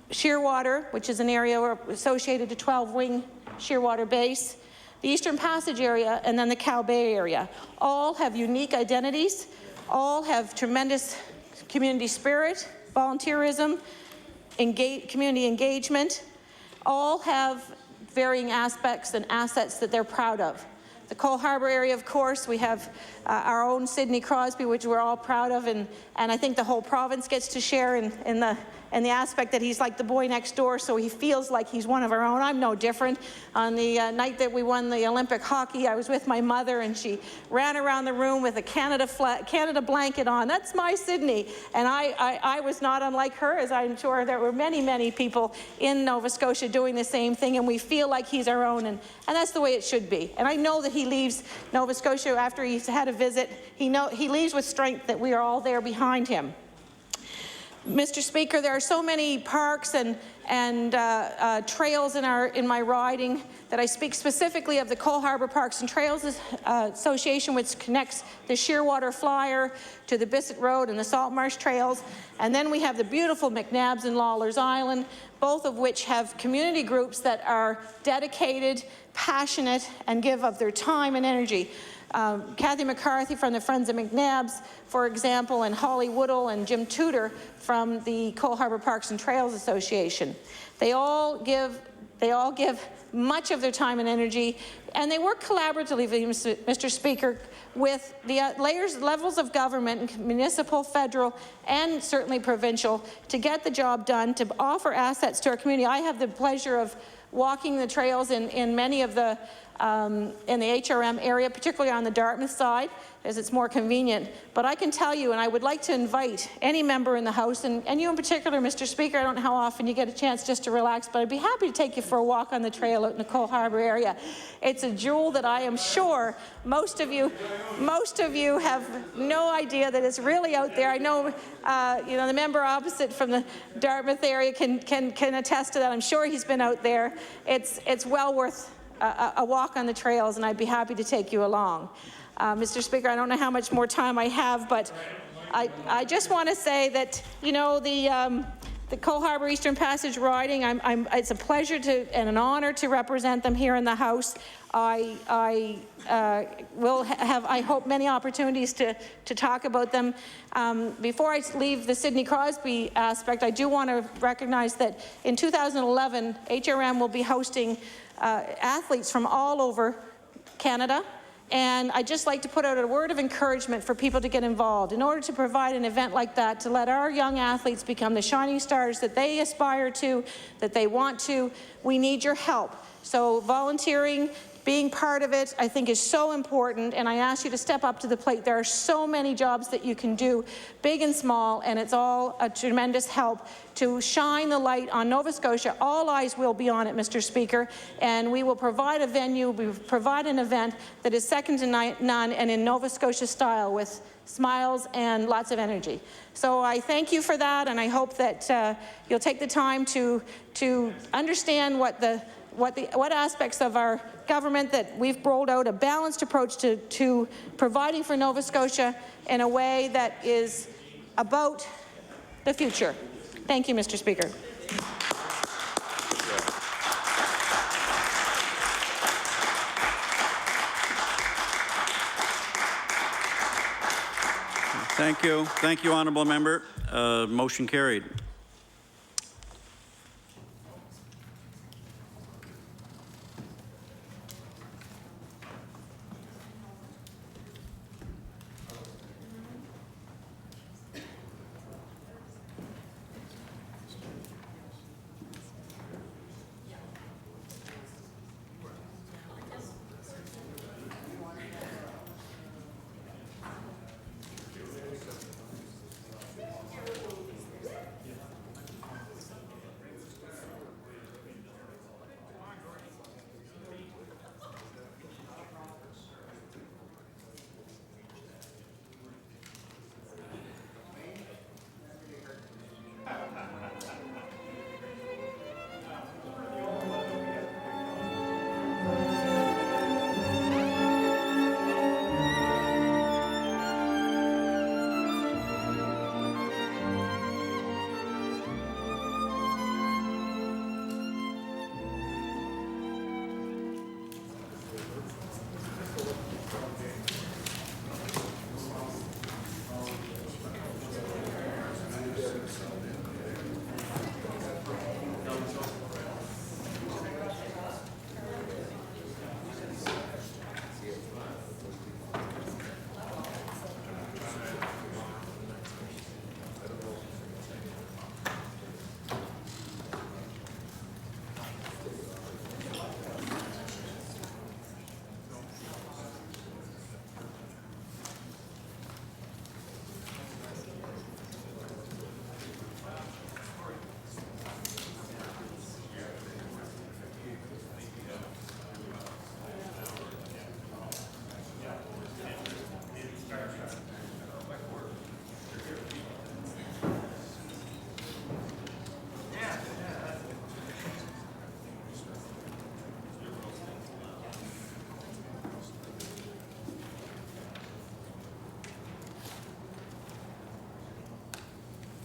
Speaker 4: Shearwater, which is an area associated to 12-wing Shearwater base. The Eastern Passage area, and then the Cow Bay area. All have unique identities. All have tremendous community spirit, volunteerism, community engagement, all have varying aspects and assets that they're proud of. The Cole Harbour area, of course, we have our own Sidney Crosby, which we're all proud of, and I think the whole province gets to share in the aspect that he's like the boy next door, so he feels like he's one of our own. I'm no different. On the night that we won the Olympic hockey, I was with my mother, and she ran around the room with a Canada blanket on. That's my Sydney, and I was not unlike her, as I'm sure there were many, many people in Nova Scotia doing the same thing, and we feel like he's our own, and that's the way it should be. And I know that he leaves Nova Scotia after he's had a visit. He leaves with strength that we are all there behind him. Mr. Speaker, there are so many parks and trails in my riding that I speak specifically of the Cole Harbour Parks and Trails Association, which connects the Shearwater Flyer to the Bissett Road and the Saltmarsh Trails. And then we have the beautiful McNabbs and Lawlers Island, both of which have community groups that are dedicated, passionate, and give of their time and energy. Kathy McCarthy from the Friends of McNabbs, for example, and Holly Woodall and Jim Tudor from the Cole Harbour Parks and Trails Association. They all give much of their time and energy, and they work collaboratively, Mr. Speaker, with the levels of government, municipal, federal, and certainly provincial, to get the job done, to offer assets to our community. I have the pleasure of walking the trails in many of the in the HRM area, particularly on the Dartmouth side, as it's more convenient. But I can tell you, and I would like to invite any member in the House, and you in particular, Mr. Speaker, I don't know how often you get a chance just to relax, but I'd be happy to take you for a walk on the trail out in the Cole Harbour area. It's a jewel that I am sure most of you have no idea that it's really out there. I know, the member opposite from the Dartmouth area can attest to that. I'm sure he's been out there. It's well worth a walk on the trails, and I'd be happy to take you along. Mr. Speaker, I don't know how much more time I have, but I just want to say that, the Cole Harbour Eastern Passage riding, it's a pleasure and an honour to represent them here in the House. I will have, I hope, many opportunities to talk about them. Before I leave the Sidney Crosby aspect, I do want to recognize that in 2011, HRM will be hosting athletes from all over Canada. And I'd just like to put out a word of encouragement for people to get involved. In order to provide an event like that, to let our young athletes become the shining stars that they aspire to, that they want to, we need your help. So volunteering, being part of it, I think is so important, and I ask you to step up to the plate. There are so many jobs that you can do, big and small, and it's all a tremendous help to shine the light on Nova Scotia. All eyes will be on it, Mr. Speaker, and we will provide a venue, we will provide an event that is second to none and in Nova Scotia style, with smiles and lots of energy. So I thank you for that, and I hope that you'll take the time to understand what aspects of our government that we've rolled out a balanced approach to providing for Nova Scotia in a way that is about the future. Thank you, Mr. Speaker.
Speaker 2: Thank you. Thank you, honourable member. Motion carried.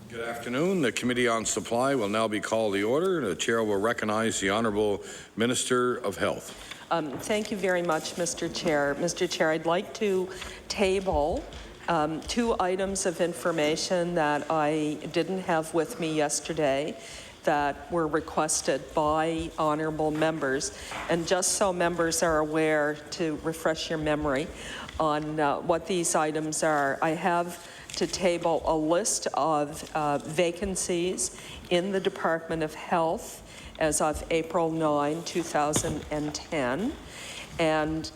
Speaker 5: Good afternoon. The Committee on Supply will now be called to order. The Chair will recognize the Honourable Minister of Health.
Speaker 6: Thank you very much, Mr. Chair. Mr. Chair, I'd like to table 2 items of information that I didn't have with me yesterday that were requested by honourable members. And just so members are aware, to refresh your memory on what these items are, I have to table a list of vacancies in the Department of Health as of April 9, 2010. And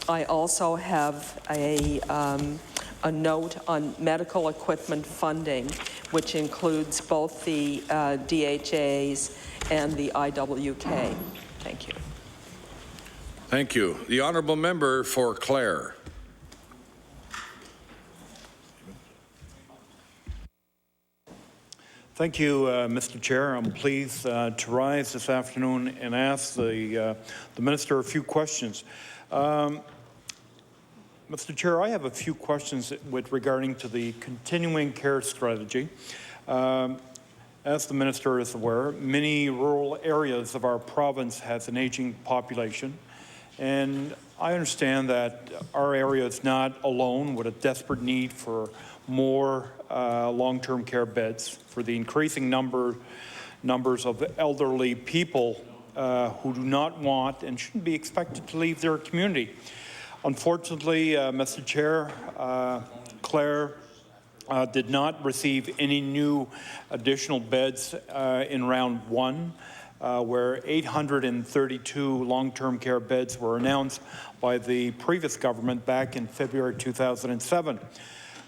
Speaker 6: I also have a note on medical equipment funding, which includes both the DHAs and the IWK. Thank you.
Speaker 5: Thank you. The Honourable Member for Clare.
Speaker 7: Thank you, Mr. Chair. I'm pleased to rise this afternoon and ask the Minister a few questions. Mr. Chair, I have a few questions regarding to the continuing care strategy. As the Minister is aware, many rural areas of our province has an aging population, and I understand that our area is not alone with a desperate need for more long-term care beds for the increasing numbers of elderly people who do not want and shouldn't be expected to leave their community. Unfortunately, Mr. Chair, Clare did not receive any new additional beds in round 1, where 832 long-term care beds were announced by the previous government back in February 2007.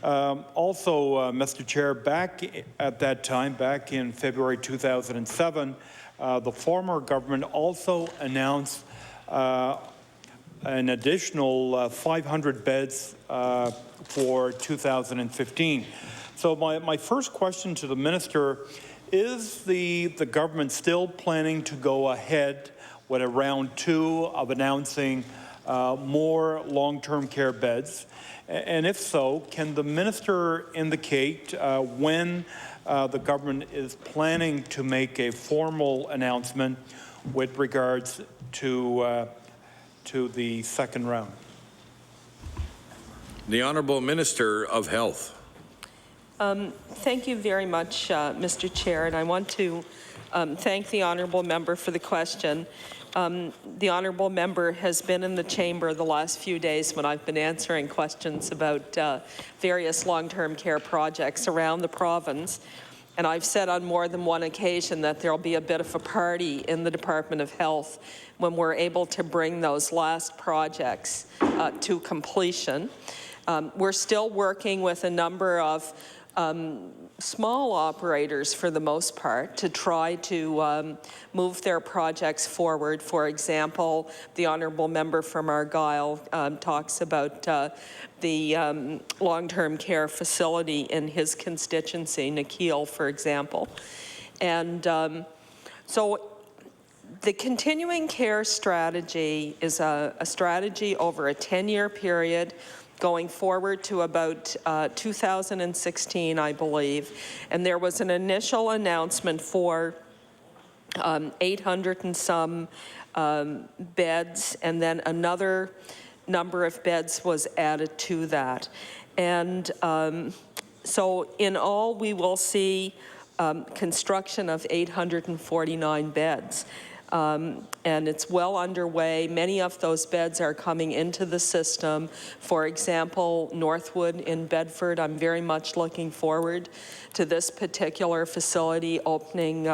Speaker 7: Also, Mr. Chair, back at that time, back in February 2007, the former government also announced an additional 500 beds for 2015. So my first question to the Minister, is the government still planning to go ahead with a round 2 of announcing more long-term care beds? And if so, can the Minister indicate when the government is planning to make a formal announcement with regards to the second round?
Speaker 5: The Honourable Minister of Health.
Speaker 6: Thank you very much, Mr. Chair, and I want to thank the honourable member for the question. The honourable member has been in the chamber the last few days when I've been answering questions about various long-term care projects around the province. And I've said on more than one occasion that there'll be a bit of a party in the Department of Health when we're able to bring those last projects to completion. We're still working with a number of small operators, for the most part, to try to move their projects forward. For example, the honourable member from Argyll talks about the long-term care facility in his constituency, Nikhil, for example. And so the continuing care strategy is a strategy over a 10-year period, going forward to about 2016, I believe. And there was an initial announcement for 800 and some beds, and then another number of beds was added to that. And so in all, we will see construction of 849 beds. And it's well underway. Many of those beds are coming into the system. For example, Northwood in Bedford, I'm very much looking forward to this particular facility opening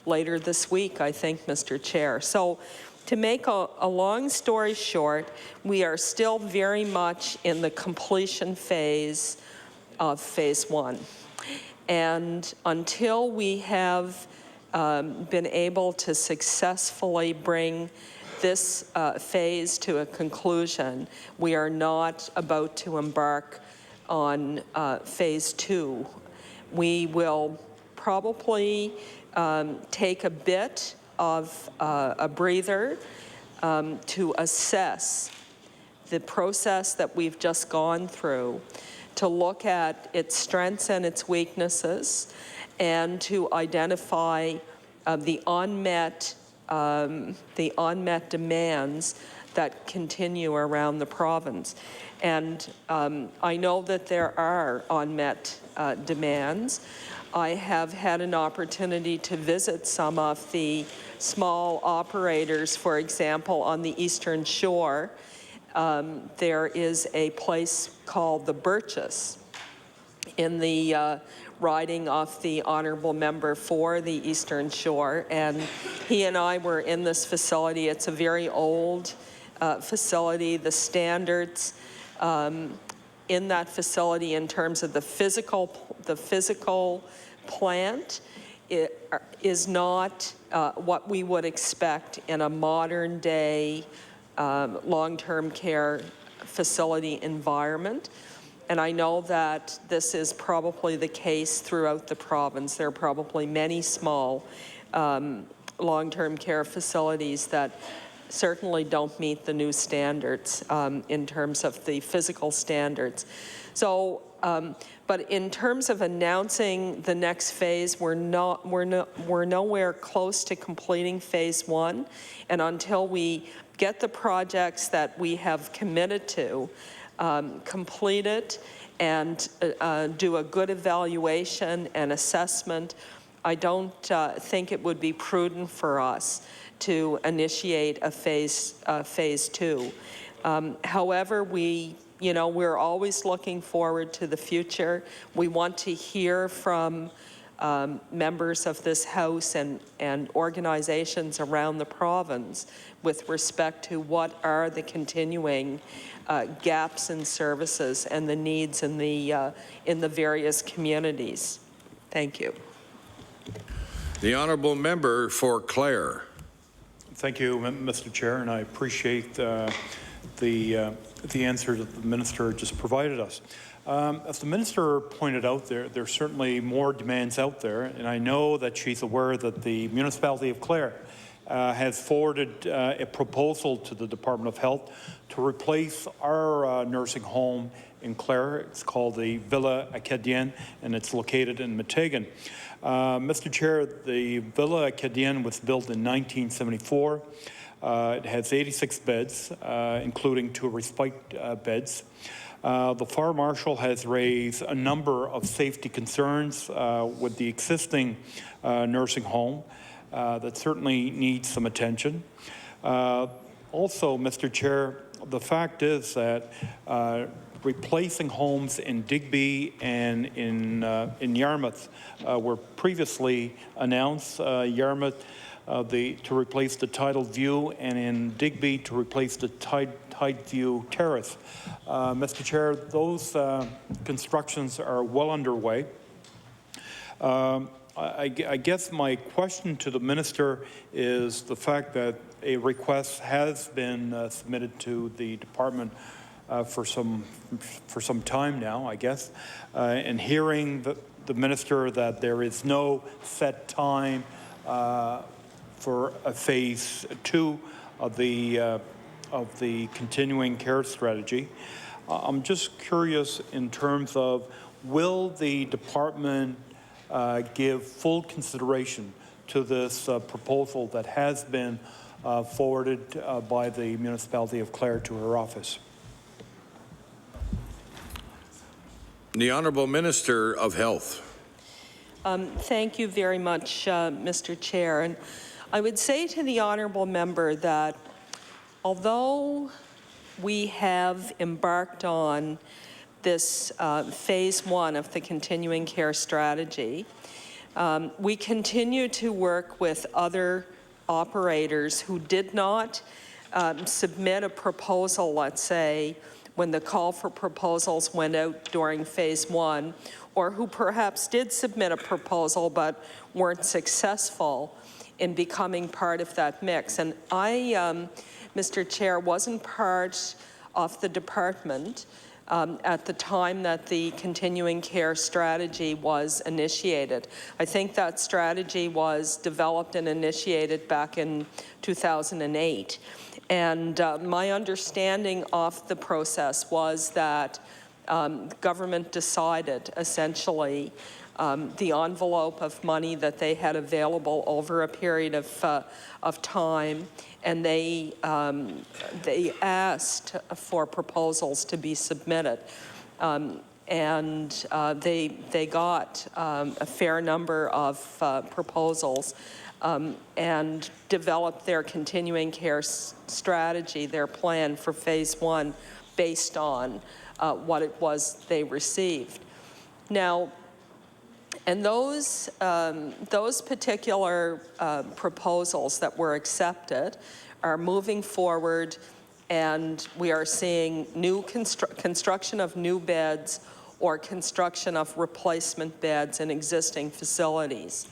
Speaker 6: later this week, I think, Mr. Chair. So to make a long story short, we are still very much in the completion phase of phase 1. And until we have been able to successfully bring this phase to a conclusion, we are not about to embark on phase 2. We will probably take a bit of a breather to assess the process that we've just gone through, to look at its strengths and its weaknesses and to identify the unmet demands that continue around the province. And I know that there are unmet demands. I have had an opportunity to visit some of the small operators, for example, on the Eastern Shore. There is a place called the Birches in the riding of the honourable member for the Eastern Shore, and he and I were in this facility. It's a very old facility. The standards in that facility in terms of the physical plant is not what we would expect in a modern day long-term care facility environment. And I know that this is probably the case throughout the province. There are probably many small long-term care facilities that certainly don't meet the new standards in terms of the physical standards. So, but in terms of announcing the next phase, we're nowhere close to completing phase 1, and until we get the projects that we have committed to completed and do a good evaluation and assessment, I don't think it would be prudent for us to initiate a phase 2. However, we're always looking forward to the future. We want to hear from members of this House and organizations around the province with respect to what are the continuing gaps in services and the needs in the various communities. Thank you.
Speaker 5: The honourable member for Clare.
Speaker 7: Thank you, Mr. Chair, and I appreciate the answer that the Minister just provided us. As the Minister pointed out, there are certainly more demands out there, and I know that she's aware that the municipality of Clare has forwarded a proposal to the Department of Health to replace our nursing home in Clare. It's called the Villa Acadienne, and it's located in Meteghan. Mr. Chair, the Villa Acadienne was built in 1974. It has 86 beds, including 2 respite beds. The Fire Marshal has raised a number of safety concerns with the existing nursing home that certainly needs some attention. Also, Mr. Chair, the fact is that replacing homes in Digby and in Yarmouth were previously announced. Yarmouth to replace the Tidal View, and in Digby to replace the Tide View Terrace. Mr. Chair, those constructions are well underway. I guess my question to the Minister is the fact that a request has been submitted to the department for some time now, I guess, and hearing the Minister that there is no set time for a phase 2 of the continuing care strategy. I'm just curious in terms of, will the department give full consideration to this proposal that has been forwarded by the municipality of Clare to her office?
Speaker 5: The Honourable Minister of Health.
Speaker 6: Thank you very much, Mr. Chair. And I would say to the honourable member that although we have embarked on this phase 1 of the continuing care strategy, we continue to work with other operators who did not submit a proposal, let's say, when the call for proposals went out during phase 1, or who perhaps did submit a proposal but weren't successful in becoming part of that mix. And I, Mr. Chair, wasn't part of the department at the time that the continuing care strategy was initiated. I think that strategy was developed and initiated back in 2008. And my understanding of the process was that government decided essentially the envelope of money that they had available over a period of time, and they asked for proposals to be submitted. And they got a fair number of proposals and developed their continuing care strategy, their plan for phase 1, based on what it was they received. Now, and those particular proposals that were accepted are moving forward, and we are seeing new construction of new beds or construction of replacement beds in existing facilities.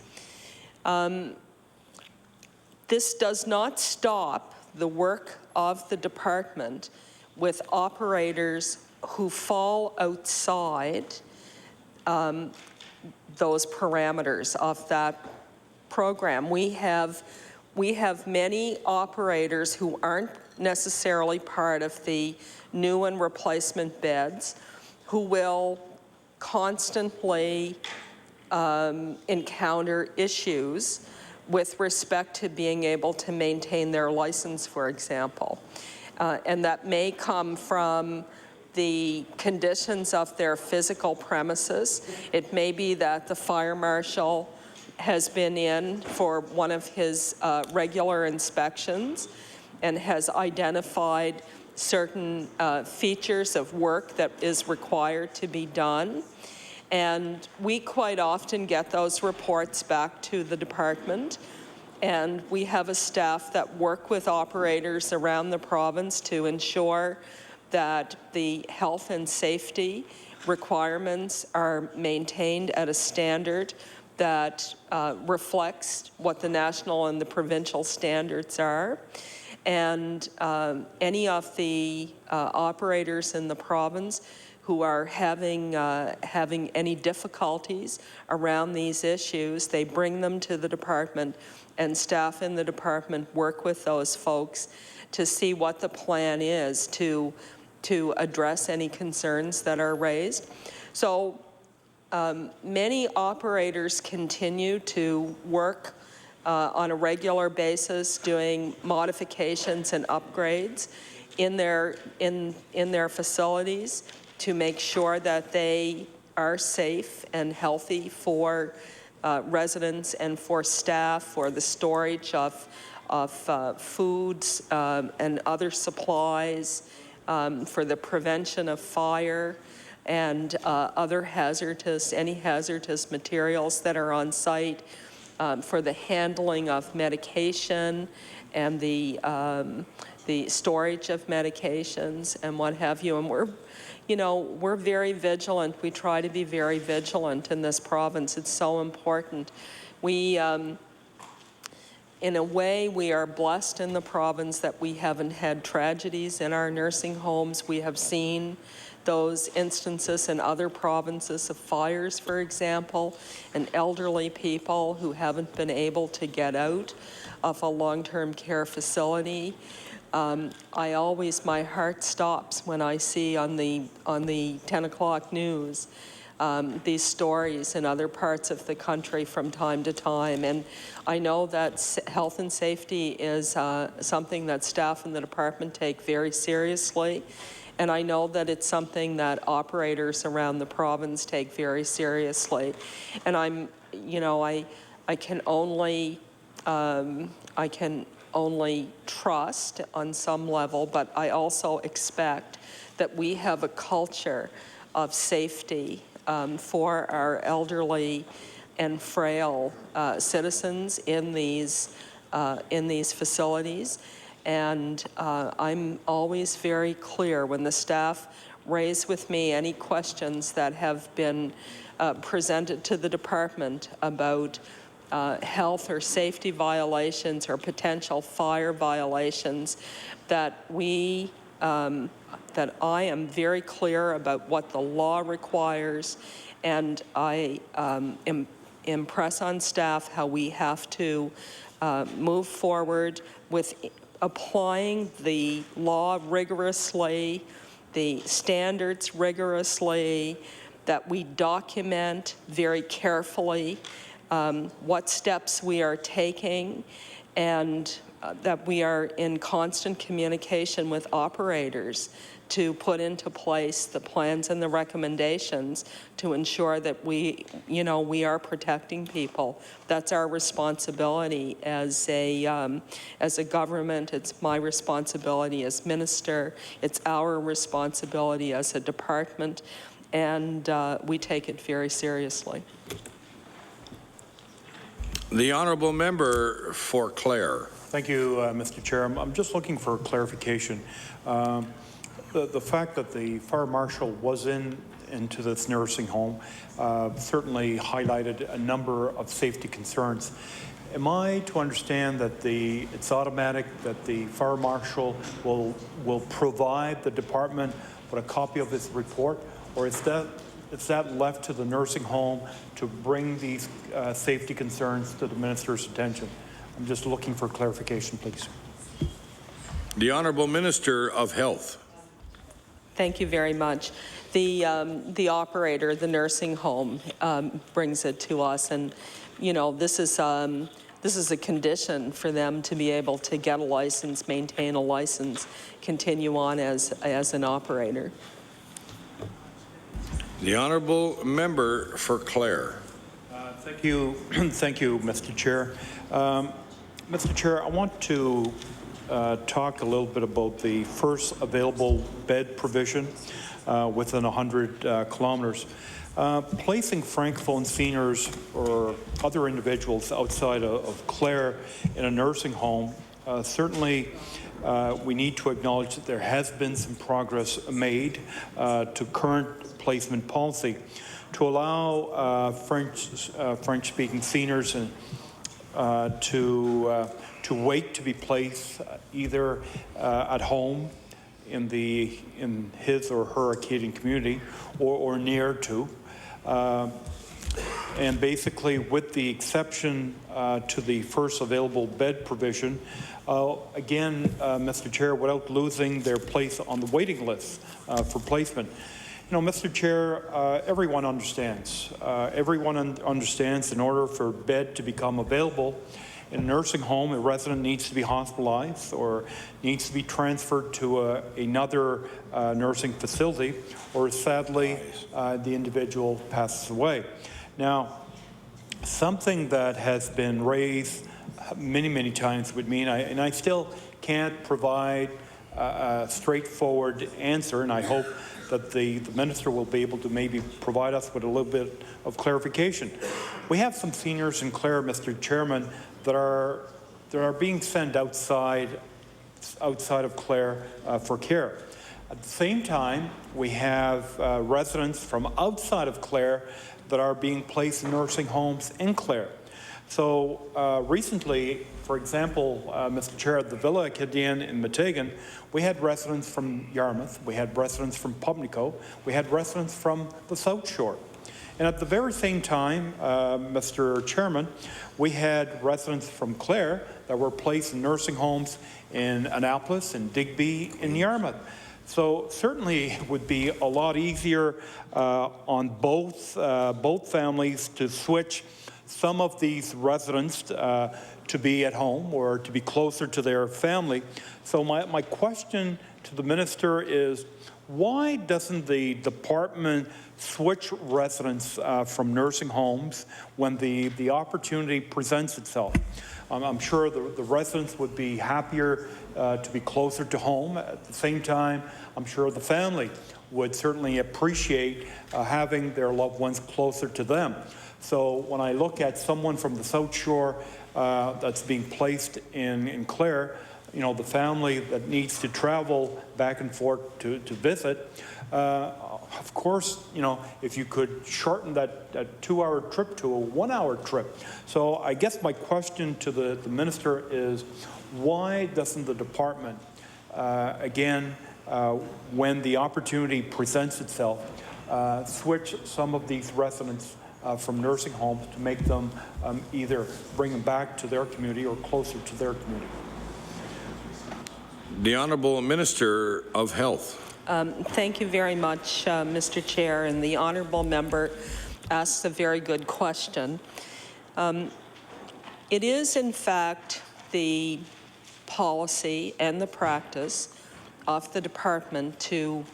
Speaker 6: This does not stop the work of the department with operators who fall outside those parameters of that program. We have many operators who aren't necessarily part of the new and replacement beds who will constantly encounter issues with respect to being able to maintain their license, for example. And that may come from the conditions of their physical premises. It may be that the fire marshal has been in for one of his regular inspections and has identified certain features of work that is required to be done. And we quite often get those reports back to the department, and we have a staff that work with operators around the province to ensure that the health and safety requirements are maintained at a standard that reflects what the national and the provincial standards are. And any of the operators in the province who are having any difficulties around these issues, they bring them to the department, and staff in the department work with those folks to see what the plan is to address any concerns that are raised. So many operators continue to work on a regular basis doing modifications and upgrades in their facilities to make sure that they are safe and healthy for residents and for staff, for the storage of foods and other supplies, for the prevention of fire and any hazardous materials that are on site, for the handling of medication and the storage of medications and what have you. And we're very vigilant. We try to be very vigilant in this province. It's so important. We, in a way, we are blessed in the province that we haven't had tragedies in our nursing homes. We have seen those instances in other provinces of fires, for example, and elderly people who haven't been able to get out of a long-term care facility. My heart stops when I see on the 10 o'clock news these stories in other parts of the country from time to time. And I know that health and safety is something that staff in the department take very seriously. And I know that it's something that operators around the province take very seriously. And I can only trust on some level, but I also expect that we have a culture of safety for our elderly and frail citizens in these facilities. And I'm always very clear when the staff raise with me any questions that have been presented to the department about health or safety violations or potential fire violations, that I am very clear about what the law requires, and I impress on staff how we have to move forward with applying the law rigorously, the standards rigorously, that we document very carefully what steps we are taking, and that we are in constant communication with operators to put into place the plans and the recommendations to ensure that we are protecting people. That's our responsibility as a government. It's my responsibility as minister. It's our responsibility as a department, and we take it very seriously.
Speaker 5: The honourable member for Clare.
Speaker 7: Thank you, Mr. Chair. I'm just looking for clarification. The fact that the fire marshal was into this nursing home certainly highlighted a number of safety concerns. Am I to understand that it's automatic that the fire marshal will provide the department with a copy of his report, or is that left to the nursing home to bring these safety concerns to the minister's attention? I'm just looking for clarification, please.
Speaker 5: The Honourable Minister of Health.
Speaker 6: Thank you very much. The operator, the nursing home, brings it to us, and this is a condition for them to be able to get a license, maintain a license, continue on as an operator.
Speaker 5: The Honourable Member for Clare.
Speaker 7: Thank you, thank you, Mr. Chair. Mr. Chair, I want to talk a little bit about the first available bed provision within 100 kilometres. Placing francophone seniors or other individuals outside of Clare in a nursing home, certainly we need to acknowledge that there has been some progress made to current placement policy to allow French-speaking seniors to wait to be placed either at home in his or her Acadian community or near to. And basically, with the exception to the first available bed provision, again, Mr. Chair, without losing their place on the waiting list for placement. Mr. Chair, everyone understands. Everyone understands in order for bed to become available in a nursing home, a resident needs to be hospitalized or needs to be transferred to another nursing facility, or sadly, the individual passes away. Now, something that has been raised many times with me, and I still can't provide a straightforward answer, and I hope that the minister will be able to maybe provide us with a little bit of clarification. We have some seniors in Clare, Mr. Chairman, that are being sent outside of Clare for care. At the same time, we have residents from outside of Clare that are being placed in nursing homes in Clare. So recently, for example, Mr. Chair, at the Villa Acadienne in Meteghan, we had residents from Yarmouth, we had residents from Pubnico, we had residents from the South Shore. And at the very same time, Mr. Chairman, we had residents from Clare that were placed in nursing homes in Annapolis, in Digby, in Yarmouth. So certainly it would be a lot easier on both families to switch some of these residents to be at home or to be closer to their family. So my question to the minister is, why doesn't the department switch residents from nursing homes when the opportunity presents itself? I'm sure the residents would be happier to be closer to home. At the same time, I'm sure the family would certainly appreciate having their loved ones closer to them. So when I look at someone from the South Shore that's being placed in Clare, the family that needs to travel back and forth to visit, of course, if you could shorten that 2-hour trip to a 1-hour trip. So I guess my question to the minister is, why doesn't the department, again, when the opportunity presents itself, switch some of these residents from nursing homes to make them either bring them back to their community or closer to their community?
Speaker 5: The Honourable Minister of Health.
Speaker 6: Thank you very much, Mr. Chair, and the honourable member asked a very good question. It is, in fact, the policy and the practice of the department to,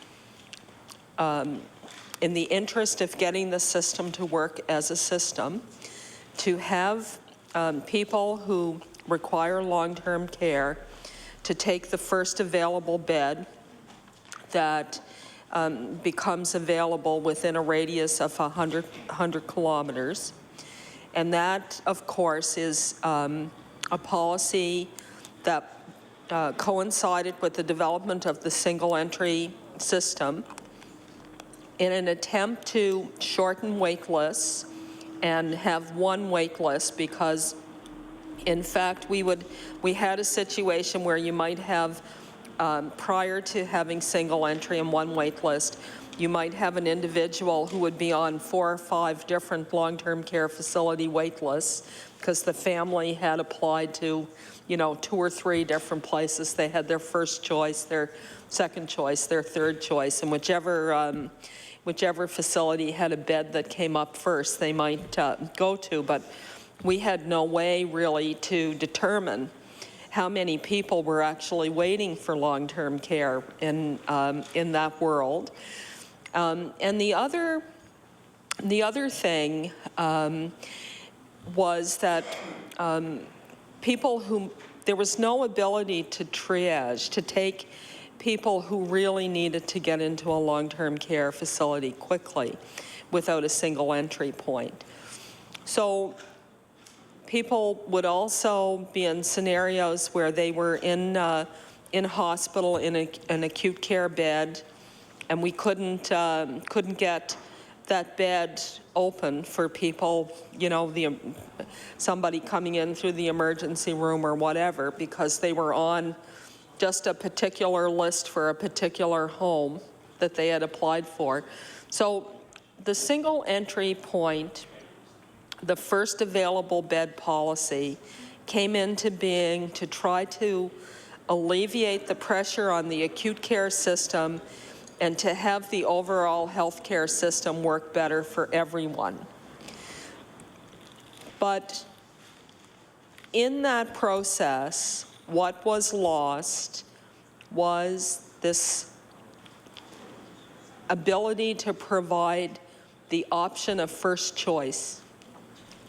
Speaker 6: in the interest of getting the system to work as a system, to have people who require long-term care to take the first available bed that becomes available within a radius of 100 kilometers. And that, of course, is a policy that coincided with the development of the single entry system in an attempt to shorten wait lists and have one wait list, because in fact we had a situation where you might have prior to having single entry and one wait list, you might have an individual who would be on 4 or 5 different long-term care facility wait lists because the family had applied to, 2 or 3 different places. They had their first choice, their second choice, their third choice, and whichever facility had a bed that came up first, they might go to. But we had no way really to determine how many people were actually waiting for long-term care in that world. And the other thing was that people who, there was no ability to triage, to take people who really needed to get into a long-term care facility quickly without a single entry point. So people would also be in scenarios where they were in hospital in an acute care bed, and we couldn't get that bed open for people, somebody coming in through the emergency room or whatever, because they were on just a particular list for a particular home that they had applied for. So the single entry point, the first available bed policy, came into being to try to alleviate the pressure on the acute care system and to have the overall healthcare system work better for everyone. But in that process, what was lost was this ability to provide the option of first choice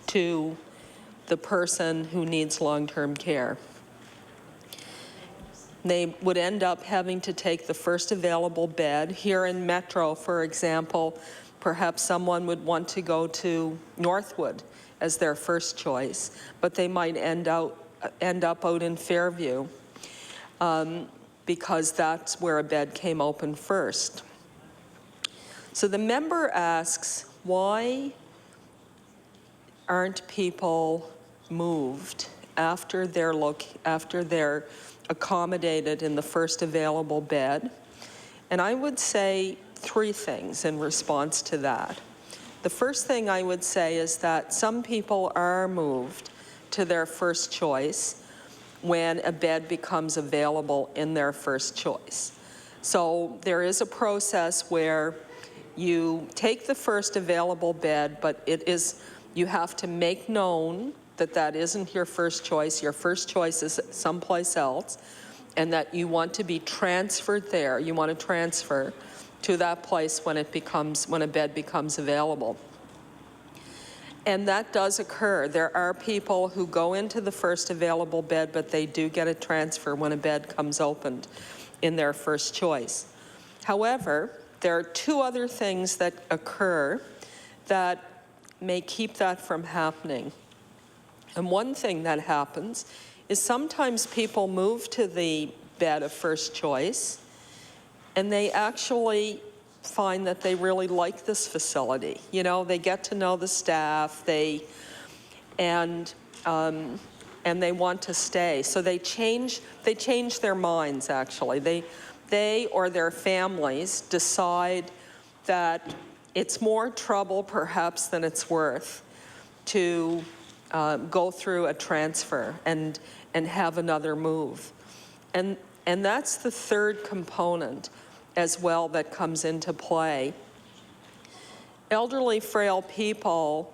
Speaker 6: to the person who needs long-term care. They would end up having to take the first available bed. Here in Metro, for example, perhaps someone would want to go to Northwood as their first choice, but they might end up out in Fairview because that's where a bed came open first. So the member asks, why aren't people moved after they're accommodated in the first available bed? And I would say 3 things in response to that. The first thing I would say is that some people are moved to their first choice when a bed becomes available in their first choice. So there is a process where you take the first available bed, but you have to make known that that isn't your first choice. Your first choice is someplace else, and that you want to be transferred there. You want to transfer to that place when a bed becomes available. And that does occur. There are people who go into the first available bed, but they do get a transfer when a bed comes opened in their first choice. However, there are 2 other things that occur that may keep that from happening. And one thing that happens is sometimes people move to the bed of first choice and they actually find that they really like this facility. They get to know the staff, and they want to stay. So they change their minds, actually. They or their families decide that it's more trouble perhaps than it's worth to go through a transfer and have another move. And that's the third component, as well that comes into play. Elderly, frail people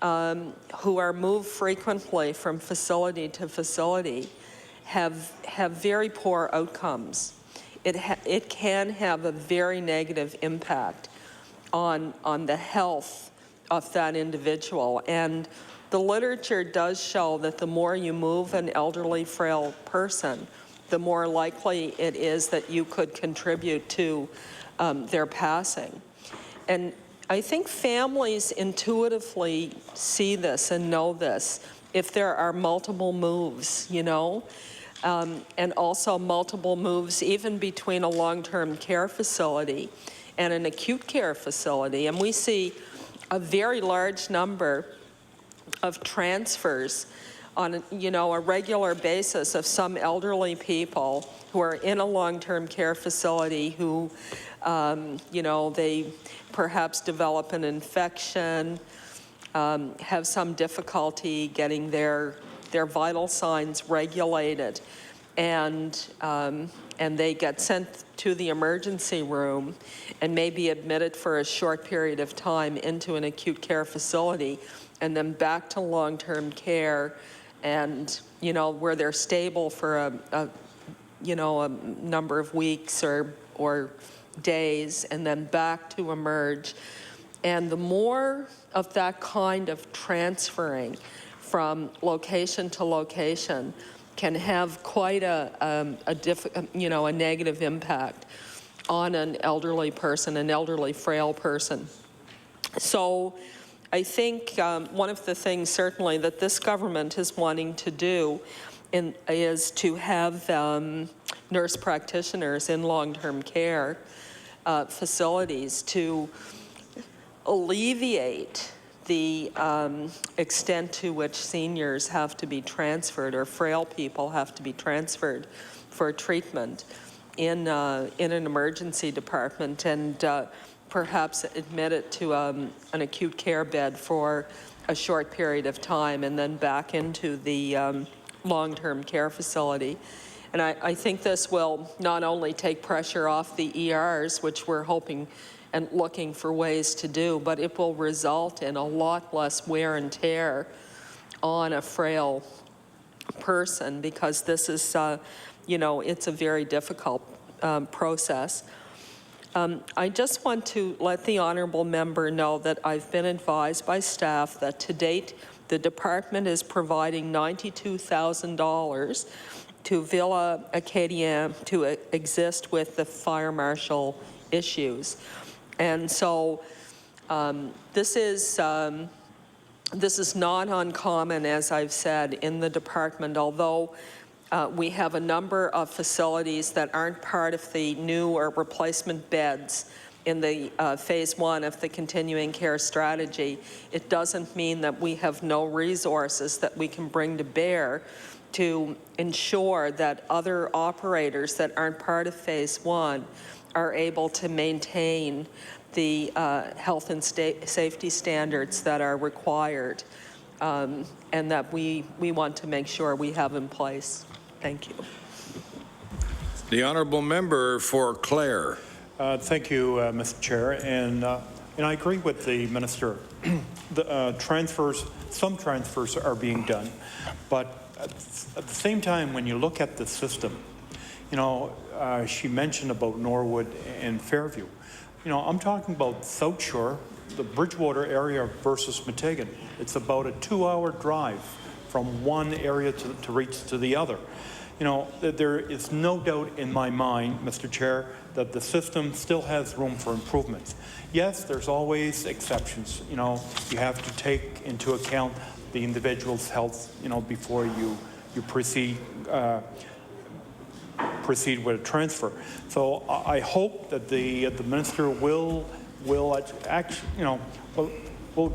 Speaker 6: who are moved frequently from facility to facility have very poor outcomes. It can have a very negative impact on the health of that individual. And the literature does show that the more you move an elderly, frail person, the more likely it is that you could contribute to their passing. And I think families intuitively see this and know this if there are multiple moves, you know, and also multiple moves even between a long-term care facility and an acute care facility. And we see a very large number of transfers on, you know, a regular basis of some elderly people who are in a long-term care facility who, you know, they perhaps develop an infection, have some difficulty getting their vital signs regulated, and they get sent to the emergency room and may be admitted for a short period of time into an acute care facility and then back to long-term care, and, you know, where they're stable for a number of weeks or days, and then back to emerge. And the more of that kind of transferring from location to location can have quite a negative impact on an elderly person, an elderly frail person. So I think one of the things certainly that this government is wanting to do is to have nurse practitioners in long-term care facilities to alleviate the extent to which seniors have to be transferred, or frail people have to be transferred for treatment in an emergency department, and perhaps admitted to an acute care bed for a short period of time and then back into the long-term care facility. And I think this will not only take pressure off the ERs, which we're hoping and looking for ways to do, but it will result in a lot less wear and tear on a frail person, because this is, it's a very difficult process. I just want to let the honourable member know that I've been advised by staff that to date the department is providing $92,000 to Villa Acadien to exist with the fire marshal issues. And so this is not uncommon, as I've said, in the department, although we have a number of facilities that aren't part of the new or replacement beds in the phase 1 of the continuing care strategy. It doesn't mean that we have no resources that we can bring to bear to ensure that other operators that aren't part of phase 1 are able to maintain the health and safety standards that are required, and that we want to make sure we have in place. Thank you.
Speaker 5: The honourable member for Clare.
Speaker 7: Thank you, Mr. Chair, and I agree with the minister. The some transfers are being done, but at the same time, when you look at the system, she mentioned about Norwood and Fairview. I'm talking about South Shore, the Bridgewater area versus Meteghan. It's about a 2-hour drive from one area to reach to the other. There is no doubt in my mind, Mr. Chair, that the system still has room for improvements. Yes, there's always exceptions. You have to take into account the individual's health, before you proceed with a transfer. So I hope that the minister will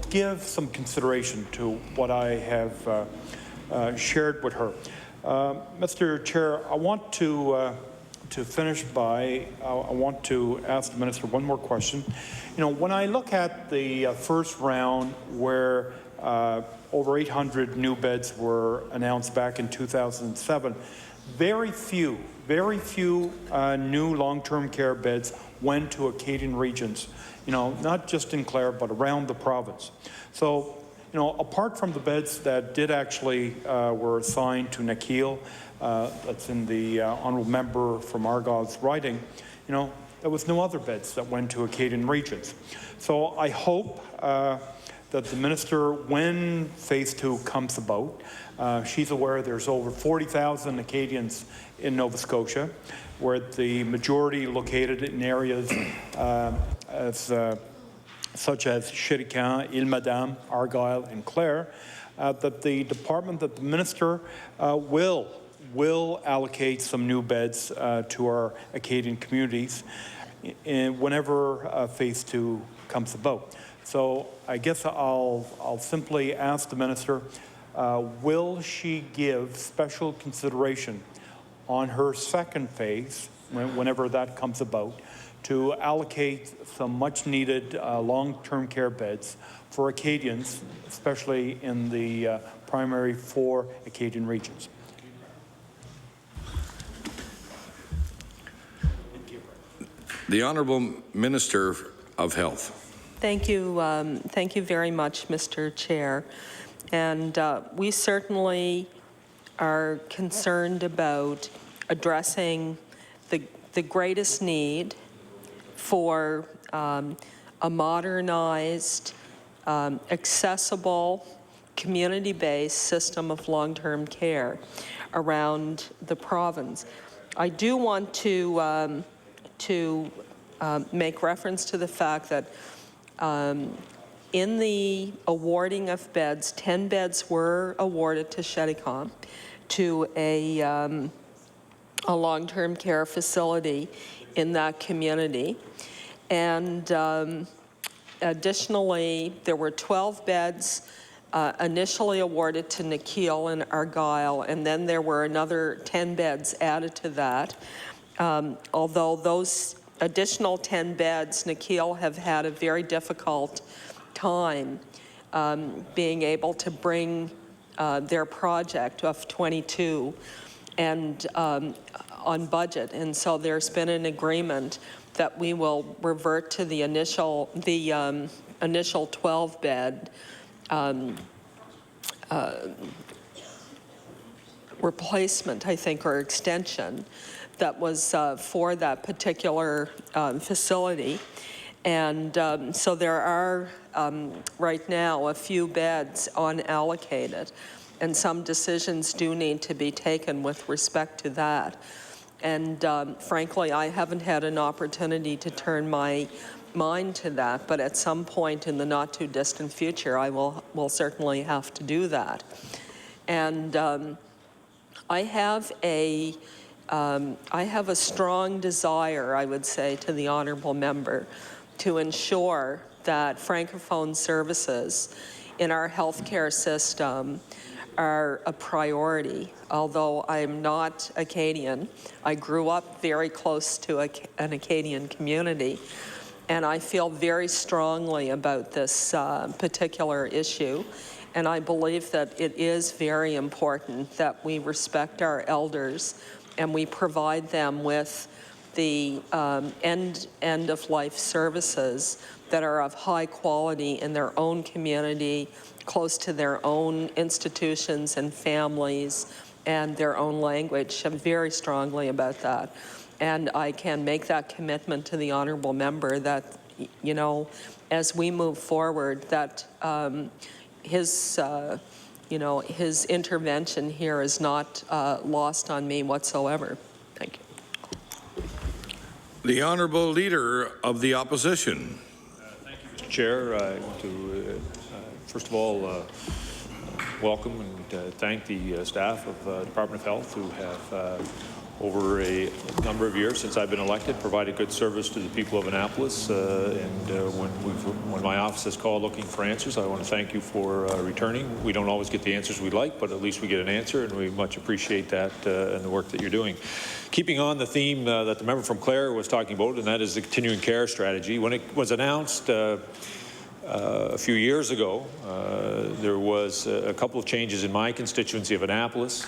Speaker 7: give some consideration to what I have shared with her. Mr. Chair, I want to finish by, I want to ask the minister one more question. When I look at the first round where over 800 new beds were announced back in 2007, very few very few new long-term care beds went to Acadian regions, you know, not just in Clare, but around the province. So, you know, apart from the beds that did actually were assigned to Nikhil, that's in the honourable member from Argyll's riding, you know, there was no other beds that went to Acadian regions. So I hope that the minister, when phase 2 comes about, she's aware there's over 40,000 Acadians in Nova Scotia, where the majority located in areas such as Shirika, Île-Madame, Argyll, and Clare, that the department, that the minister will allocate some new beds to our Acadian communities whenever phase 2 comes about. So I guess I'll simply ask the minister, will she give special consideration on her second phase, whenever that comes about, to allocate some much needed long-term care beds for Acadians, especially in the primary 4 Acadian regions?
Speaker 5: The Honourable Minister of Health.
Speaker 6: Thank you very much, Mr. Chair. And we certainly are concerned about addressing the greatest need for a modernized, accessible, community-based system of long-term care around the province. I do want to make reference to the fact that in the awarding of beds, 10 beds were awarded to Sheticom, to a long-term care facility in that community. And additionally, there were 12 beds initially awarded to Nikhil and Argyll, and then there were another 10 beds added to that. Although those additional 10 beds, Nikhil have had a very difficult time being able to bring their project of 22 and on budget. And so there's been an agreement that we will revert to the initial 12-bed replacement, I think, or extension that was for that particular facility. And so there are right now a few beds unallocated, and some decisions do need to be taken with respect to that. And frankly, I haven't had an opportunity to turn my mind to that, but at some point in the not too distant future, I will certainly have to do that. And I have a strong desire, I would say, to the honourable member to ensure that Francophone services in our healthcare system are a priority. Although I'm not Acadian, I grew up very close to an Acadian community, and I feel very strongly about this particular issue. And I believe that it is very important that we respect our elders and we provide them with the end-of-life services that are of high quality in their own community, close to their own institutions and families and their own language. I'm very strongly about that. And I can make that commitment to the honourable member that, you know, as we move forward, that his intervention here is not lost on me whatsoever. Thank you.
Speaker 5: The Honourable Leader of the Opposition.
Speaker 8: Thank you, Mr. Chair. First of all, welcome and thank the staff of the Department of Health who have, over a number of years since I've been elected, provided good service to the people of Annapolis. When my office has called looking for answers, I want to thank you for returning. We don't always get the answers we'd like, but at least we get an answer, and we much appreciate that and the work that you're doing. Keeping on the theme that the member from Clare was talking about, and that is the continuing care strategy. When it was announced a few years ago, there was a couple of changes in my constituency of Annapolis.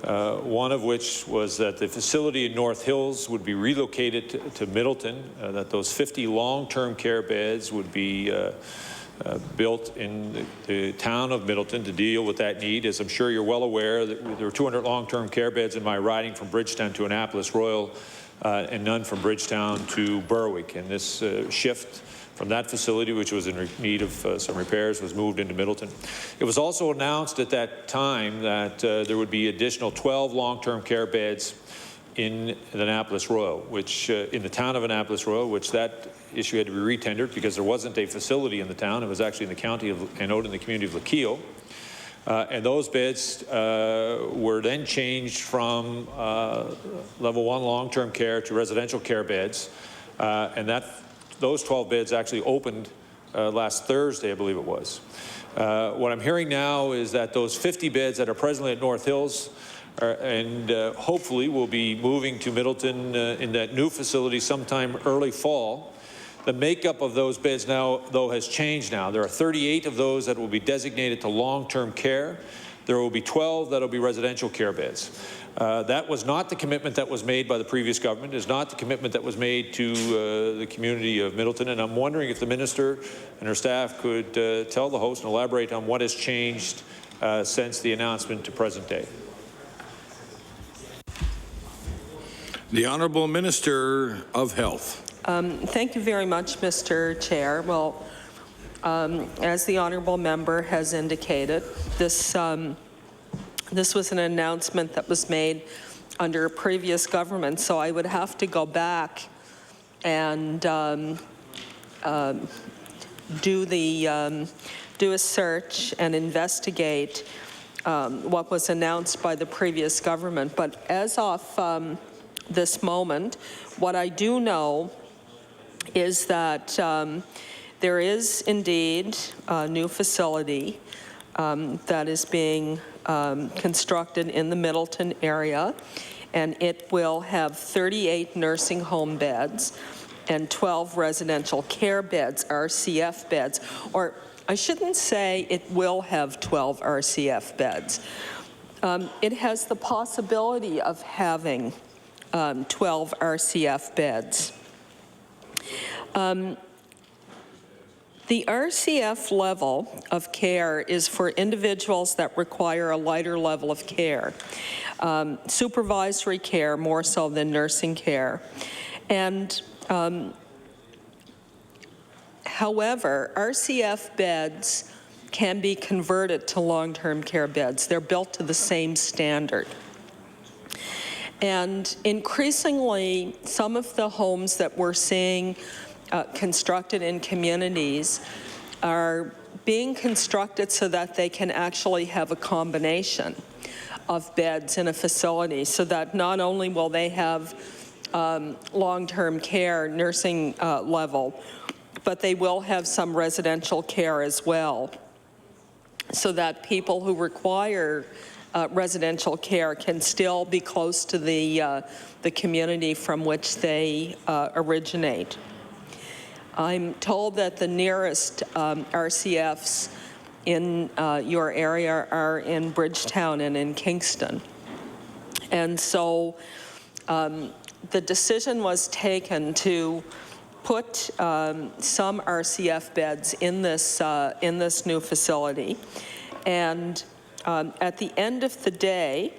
Speaker 8: one of which was that the facility in North Hills would be relocated to Middleton, that those 50 long-term care beds would be built in the town of Middleton to deal with that need. As I'm sure you're well aware, that there were 200 long-term care beds in my riding from Bridgetown to Annapolis Royal, and none from Bridgetown to Berwick. And this shift from that facility, which was in need of some repairs, was moved into Middleton. It was also announced at that time that there would be additional 12 long-term care beds in Annapolis Royal, which in the town of Annapolis Royal, which that issue had to be retendered because there wasn't a facility in the town. It was actually in the county of, and out in the community of Lakio. And those beds were then changed from level 1 long-term care to residential care beds, and those 12 beds actually opened last Thursday, I believe it was. What I'm hearing now is that those 50 beds that are presently at North Hills and hopefully will be moving to Middleton in that new facility sometime early fall. The makeup of those beds now, though, has changed now. There are 38 of those that will be designated to long-term care. There will be 12 that will be residential care beds. That was not the commitment that was made by the previous government. It is not the commitment that was made to the community of Middleton. And I'm wondering if the minister and her staff could tell the host and elaborate on what has changed since the announcement to present day.
Speaker 5: The Honourable Minister of Health.
Speaker 6: Thank you very much, Mr. Chair. Well, as the honourable member has indicated, this was an announcement that was made under a previous government, so I would have to go back and do a search and investigate what was announced by the previous government. But as of this moment, what I do know is that there is indeed a new facility that is being constructed in the Middleton area, and it will have 38 nursing home beds and 12 residential care beds, RCF beds, or I shouldn't say it will have 12 RCF beds. It has the possibility of having 12 RCF beds. The RCF level of care is for individuals that require a lighter level of care, supervisory care more so than nursing care. And however, RCF beds can be converted to long-term care beds. They're built to the same standard. And increasingly, some of the homes that we're seeing constructed in communities are being constructed so that they can actually have a combination of beds in a facility, so that not only will they have long-term care, nursing level, but they will have some residential care as well, so that people who require residential care can still be close to the community from which they originate. I'm told that the nearest RCFs in your area are in Bridgetown and in Kingston. And so the decision was taken to put some RCF beds in this new facility. And at the end of the day,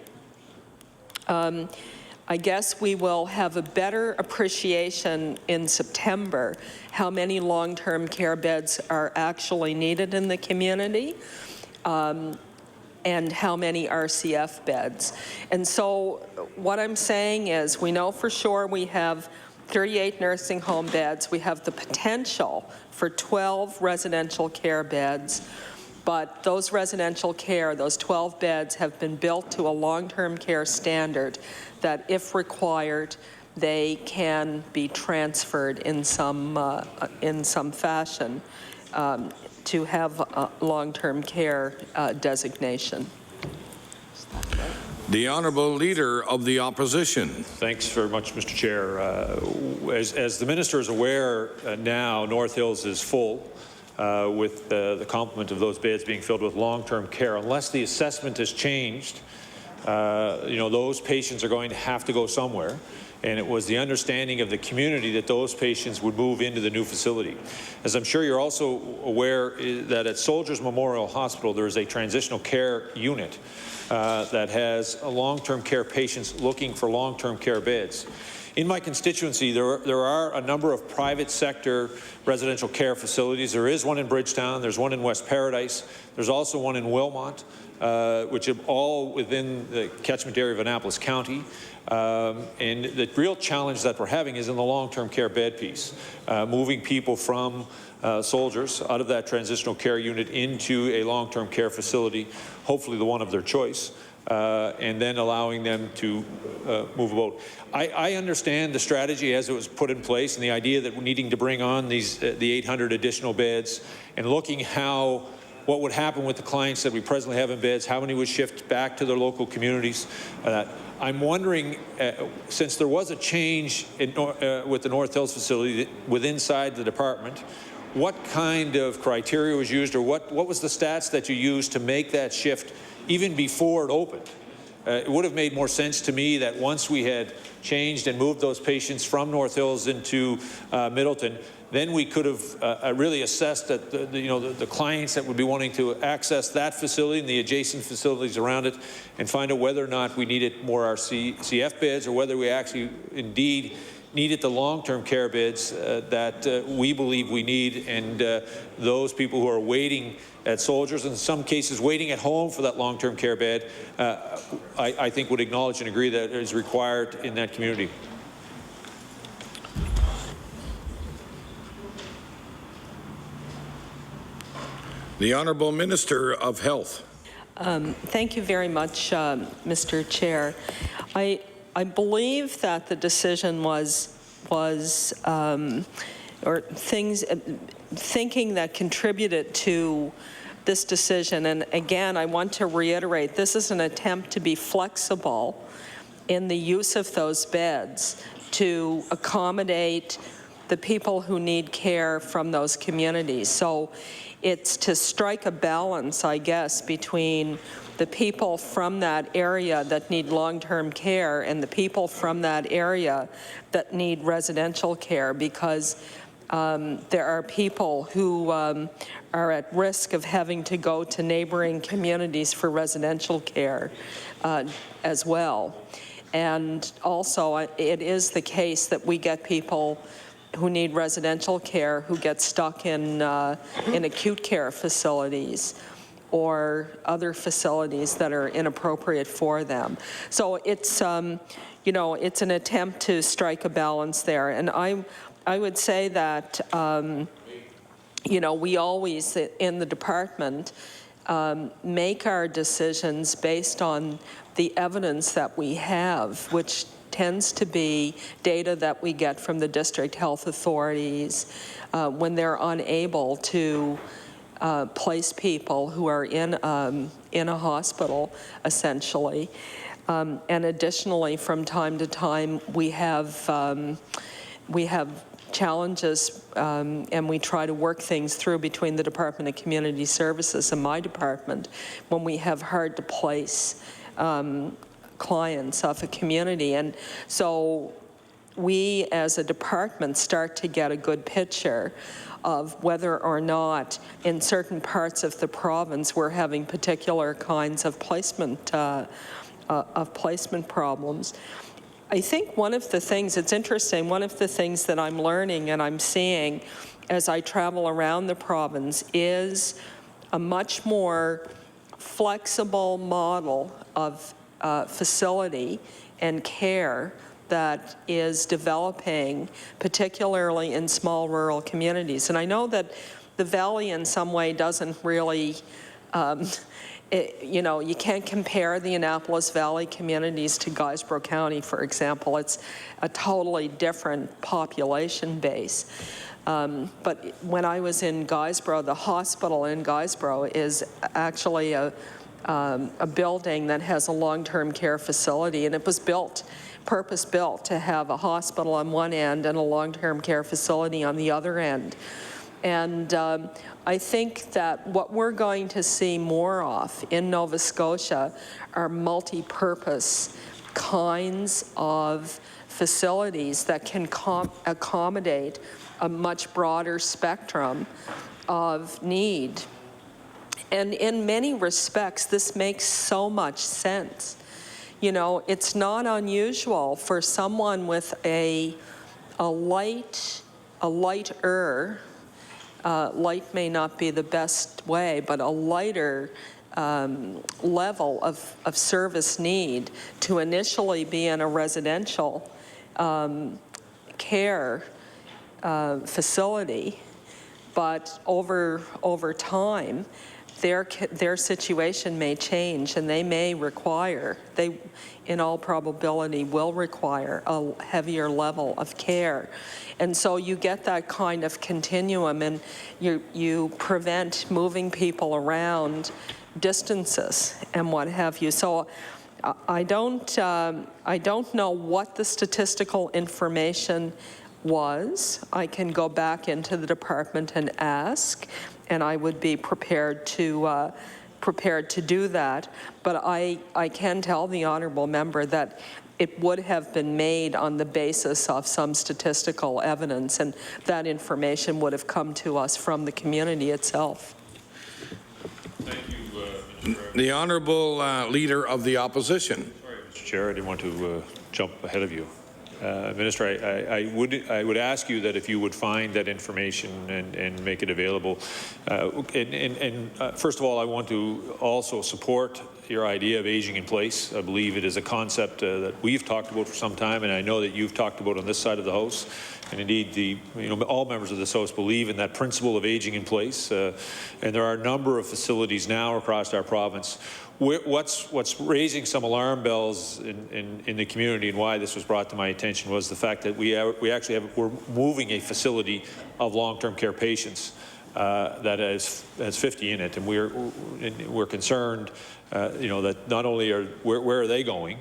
Speaker 6: I guess we will have a better appreciation in September how many long-term care beds are actually needed in the community and how many RCF beds. And so what I'm saying is we know for sure we have 38 nursing home beds. We have the potential for 12 residential care beds. But those residential care, those 12 beds, have been built to a long-term care standard that, if required, they can be transferred in some fashion to have a long-term care designation.
Speaker 5: The Honourable Leader of the Opposition.
Speaker 8: Thanks very much, Mr. Chair. As the Minister is aware, now North Hills is full with the complement of those beds being filled with long-term care. Unless the assessment has changed those patients are going to have to go somewhere. And it was the understanding of the community that those patients would move into the new facility. As I'm sure you're also aware, that at Soldiers Memorial Hospital, there is a transitional care unit that has long-term care patients looking for long-term care beds. In my constituency, there are a number of private sector residential care facilities. There is one in Bridgetown, there's one in West Paradise, there's also one in Wilmot, which are all within the catchment area of Annapolis County. And the real challenge that we're having is in the long-term care bed piece, moving people from soldiers out of that transitional care unit into a long-term care facility, hopefully the one of their choice, and then allowing them to move about. I understand the strategy as it was put in place and the idea that we're needing to bring on these the 800 additional beds and looking what would happen with the clients that we presently have in beds, how many would shift back to their local communities. I'm wondering, since there was a change with the North Hills facility inside the department, what kind of criteria was used, or what was the stats that you used to make that shift even before it opened? It would have made more sense to me that once we had changed and moved those patients from North Hills into Middleton, then we could have really assessed that the clients that would be wanting to access that facility and the adjacent facilities around it, and find out whether or not we needed more RCF beds, or whether we actually indeed needed the long-term care beds that we believe we need, and those people who are waiting at Soldiers, in some cases waiting at home for that long-term care bed, I think would acknowledge and agree that it is required in that community.
Speaker 5: The Honourable Minister of Health.
Speaker 6: Thank you very much, Mr. Chair. I believe that the decision was thinking that contributed to this decision. And again, I want to reiterate, this is an attempt to be flexible in the use of those beds to accommodate the people who need care from those communities. So it's to strike a balance, I guess, between the people from that area that need long-term care and the people from that area that need residential care, because there are people who are at risk of having to go to neighboring communities for residential care as well. And also, it is the case that we get people who need residential care who get stuck in acute care facilities or other facilities that are inappropriate for them. So it's it's an attempt to strike a balance there. And I would say that we always in the department make our decisions based on the evidence that we have, which tends to be data that we get from the district health authorities when they're unable to place people who are in a hospital, essentially. And additionally, from time to time, we have challenges, and we try to work things through between the Department of Community Services and my department when we have hard to place clients of a community. And so we as a department start to get a good picture of whether or not in certain parts of the province we're having particular kinds of placement problems. I think one of the things, it's interesting, one of the things that I'm learning and I'm seeing as I travel around the province is a much more flexible model of facility and care that is developing, particularly in small rural communities. And I know that the Valley in some way doesn't really, you can't compare the Annapolis Valley communities to Guysborough County, for example. It's a totally different population base. But when I was in Guysborough, the hospital in Guysborough is actually a building that has a long-term care facility, and it was purpose-built to have a hospital on one end and a long-term care facility on the other end. And I think that what we're going to see more of in Nova Scotia are multi-purpose kinds of facilities that can accommodate a much broader spectrum of need. And in many respects, this makes so much sense. You know, it's not unusual for someone with a lighter, light may not be the best way, but a lighter level of service need to initially be in a residential care facility, but over time, their situation may change, and they may require, they in all probability will require a heavier level of care. And so you get that kind of continuum, and you prevent moving people around distances and what have you. So I don't know what the statistical information was. I can go back into the department and ask, and I would be prepared to do that. But I can tell the honourable member that it would have been made on the basis of some statistical evidence, and that information would have come to us from the community itself.
Speaker 8: Thank you, Mr.
Speaker 5: The Honourable Leader of the Opposition.
Speaker 8: Sorry, Mr. Chair, I didn't want to jump ahead of you. Minister, I would ask you that if you would find that information and make it available. First of all, I want to also support your idea of aging in place. I believe it is a concept that we've talked about for some time, and I know that you've talked about on this side of the House. And indeed, all members of this House believe in that principle of aging in place. And there are a number of facilities now across our province. What's raising some alarm bells in the community, and why this was brought to my attention, was the fact that we're moving a facility of long-term care patients that has 50 in it, and we're concerned, that not only where are they going,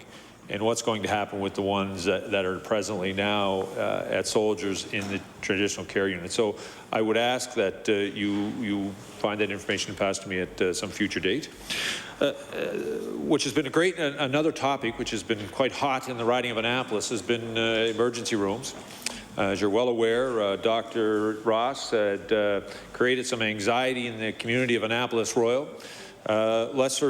Speaker 8: and what's going to happen with the ones that are presently now at soldiers in the traditional care unit. So I would ask that you find that information and pass to me at some future date. Which has been another topic which has been quite hot in the riding of Annapolis has been emergency rooms. As you're well aware, Dr. Ross had created some anxiety in the community of Annapolis Royal, as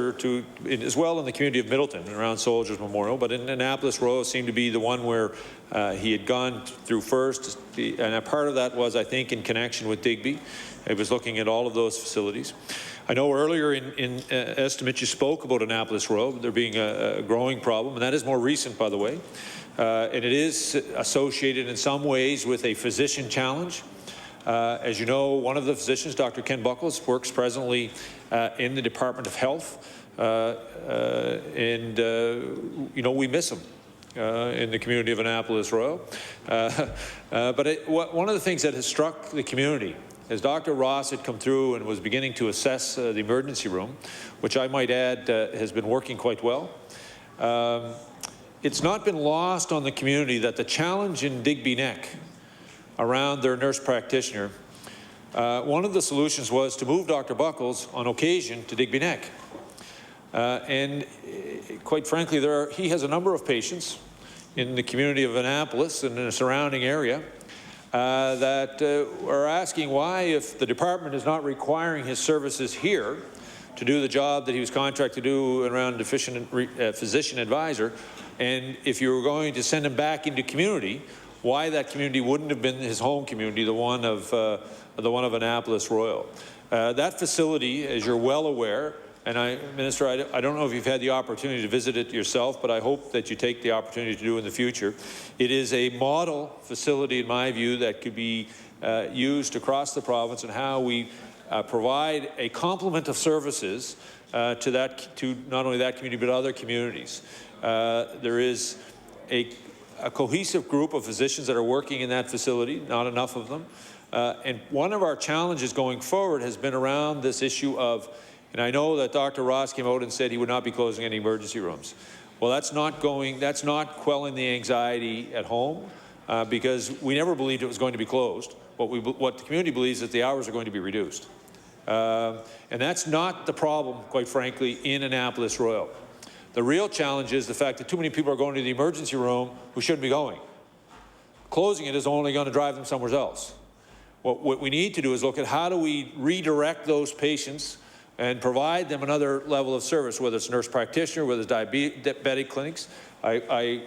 Speaker 8: well in the community of Middleton around Soldiers Memorial, but in Annapolis Royal seemed to be the one where he had gone through first, and a part of that was, I think, in connection with Digby. It was looking at all of those facilities. I know earlier in estimate you spoke about Annapolis Royal, there being a growing problem, and that is more recent, by the way. And it is associated in some ways with a physician challenge. As you know, one of the physicians, Dr. Ken Buckles, works presently in the Department of Health, and we miss him in the community of Annapolis Royal. But one of the things that has struck the community, as Dr. Ross had come through and was beginning to assess the emergency room, which I might add has been working quite well, it's not been lost on the community that the challenge in Digby Neck around their nurse practitioner, one of the solutions was to move Dr. Buckles on occasion to Digby Neck. And quite frankly, he has a number of patients in the community of Annapolis and in the surrounding area that are asking why, if the department is not requiring his services here to do the job that he was contracted to do around deficient physician advisor, and if you were going to send him back into community, why that community wouldn't have been his home community, the one of Annapolis Royal. That facility, as you're well aware, and Minister, I don't know if you've had the opportunity to visit it yourself, but I hope that you take the opportunity to do in the future. It is a model facility, in my view, that could be used across the province, and how we provide a complement of services to not only that community but other communities. There is a cohesive group of physicians that are working in that facility, not enough of them. And one of our challenges going forward has been around this issue of, and I know that Dr. Ross came out and said he would not be closing any emergency rooms. Well, that's not quelling the anxiety at home, because we never believed it was going to be closed. what the community believes is the hours are going to be reduced. And that's not the problem, quite frankly, in Annapolis Royal. The real challenge is the fact that too many people are going to the emergency room who shouldn't be going. Closing it is only going to drive them somewhere else. What we need to do is look at how do we redirect those patients and provide them another level of service, whether it's nurse practitioner, whether it's diabetic clinics.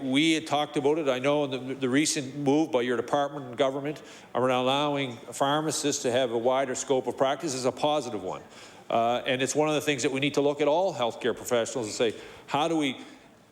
Speaker 8: We had talked about it. I know in the recent move by your department and government around allowing pharmacists to have a wider scope of practice is a positive one. And it's one of the things that we need to look at all healthcare professionals and say, how do we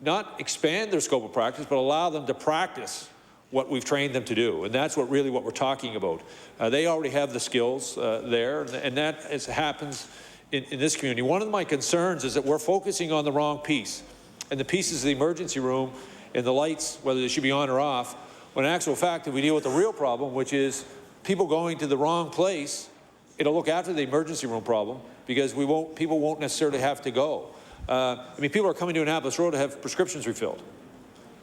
Speaker 8: not expand their scope of practice, but allow them to practice what we've trained them to do? And that's what we're talking about. They already have the skills there, and that happens in this community. One of my concerns is that we're focusing on the wrong piece, and the pieces of the emergency room and the lights, whether they should be on or off, when in actual fact, if we deal with the real problem, which is people going to the wrong place, it'll look after the emergency room problem, because people won't necessarily have to go. I mean, people are coming to Annapolis Road to have prescriptions refilled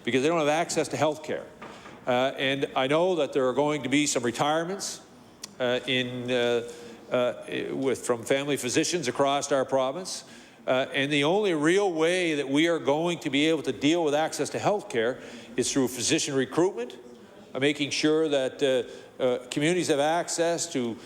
Speaker 8: because they don't have access to health care. And I know that there are going to be some retirements from family physicians across our province. And the only real way that we are going to be able to deal with access to health care is through physician recruitment, making sure that communities have access to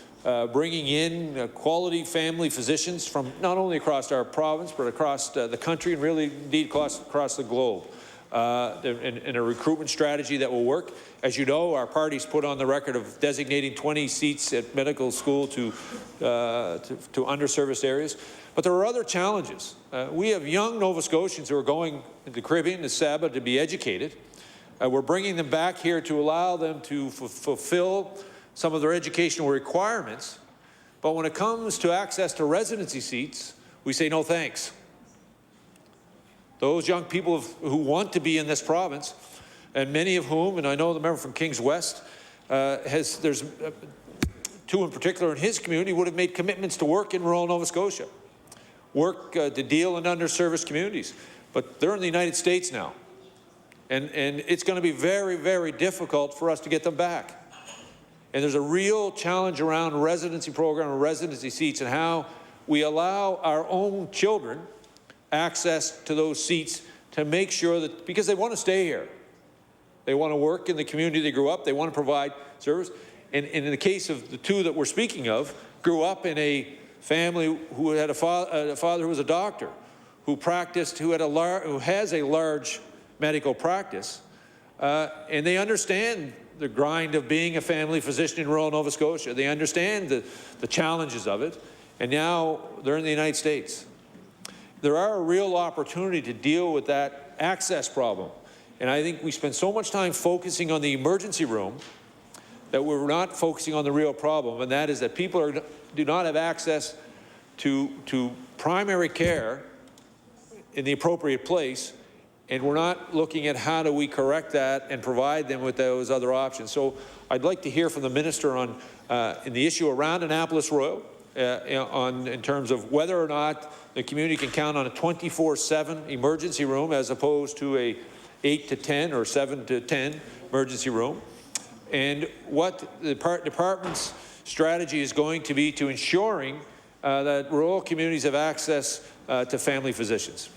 Speaker 8: bringing in quality family physicians from not only across our province, but across the country and really indeed across the globe. In a recruitment strategy that will work. As you know, our party's put on the record of designating 20 seats at medical school to underserviced areas. But there are other challenges. We have young Nova Scotians who are going to the Caribbean, to Saba, to be educated. We're bringing them back here to allow them to fulfill some of their educational requirements. But when it comes to access to residency seats, we say no thanks. Those young people who want to be in this province, and many of whom, and I know the member from Kings West, there's two in particular in his community, would have made commitments to work in rural Nova Scotia, work to deal in underserviced communities. But they're in the United States now. And it's going to be very, very difficult for us to get them back. And there's a real challenge around residency program and residency seats and how we allow our own children access to those seats to make sure that, because they want to stay here. They want to work in the community they grew up. They want to provide service. And in the case of the two that we're speaking of, grew up in a family who had a father who was a doctor, who practiced, who has a large medical practice, and they understand the grind of being a family physician in rural Nova Scotia. They understand the challenges of it, and now they're in the United States. There are a real opportunity to deal with that access problem. And I think we spend so much time focusing on the emergency room that we're not focusing on the real problem, and that is that people do not have access to primary care in the appropriate place, and we're not looking at how do we correct that and provide them with those other options. So I'd like to hear from the minister on in the issue around Annapolis Royal, in terms of whether or not the community can count on a 24/7 emergency room as opposed to a 8 to 10 or 7 to 10 emergency room, and what the department's strategy is going to be to ensuring that rural communities have access to family physicians.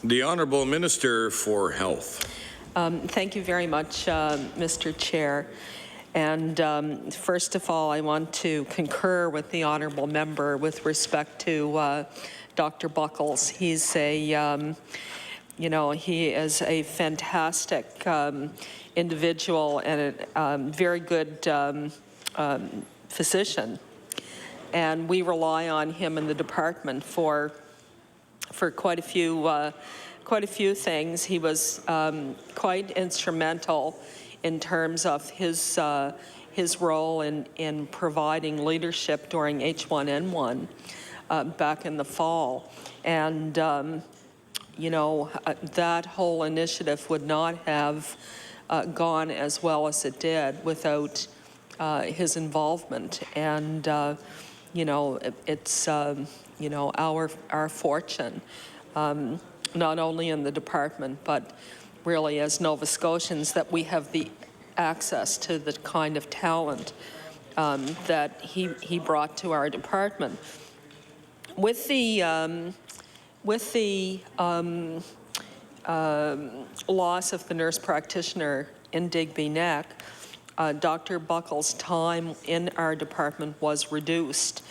Speaker 5: The Honourable Minister for Health.
Speaker 6: Thank you very much, Mr. Chair. And first of all, I want to concur with the honourable member with respect to Dr. Buckles. He's a, he is a fantastic individual and a very good physician. And we rely on him in the department for quite a few things. He was quite instrumental in terms of his role in providing leadership during H1N1 back in the fall. And, that whole initiative would not have gone as well as it did without his involvement. And, it's you know, our fortune, not only in the department, but really as Nova Scotians, that we have the access to the kind of talent that he brought to our department. With the loss of the nurse practitioner in Digby Neck, Dr. Buckles' time in our department was reduced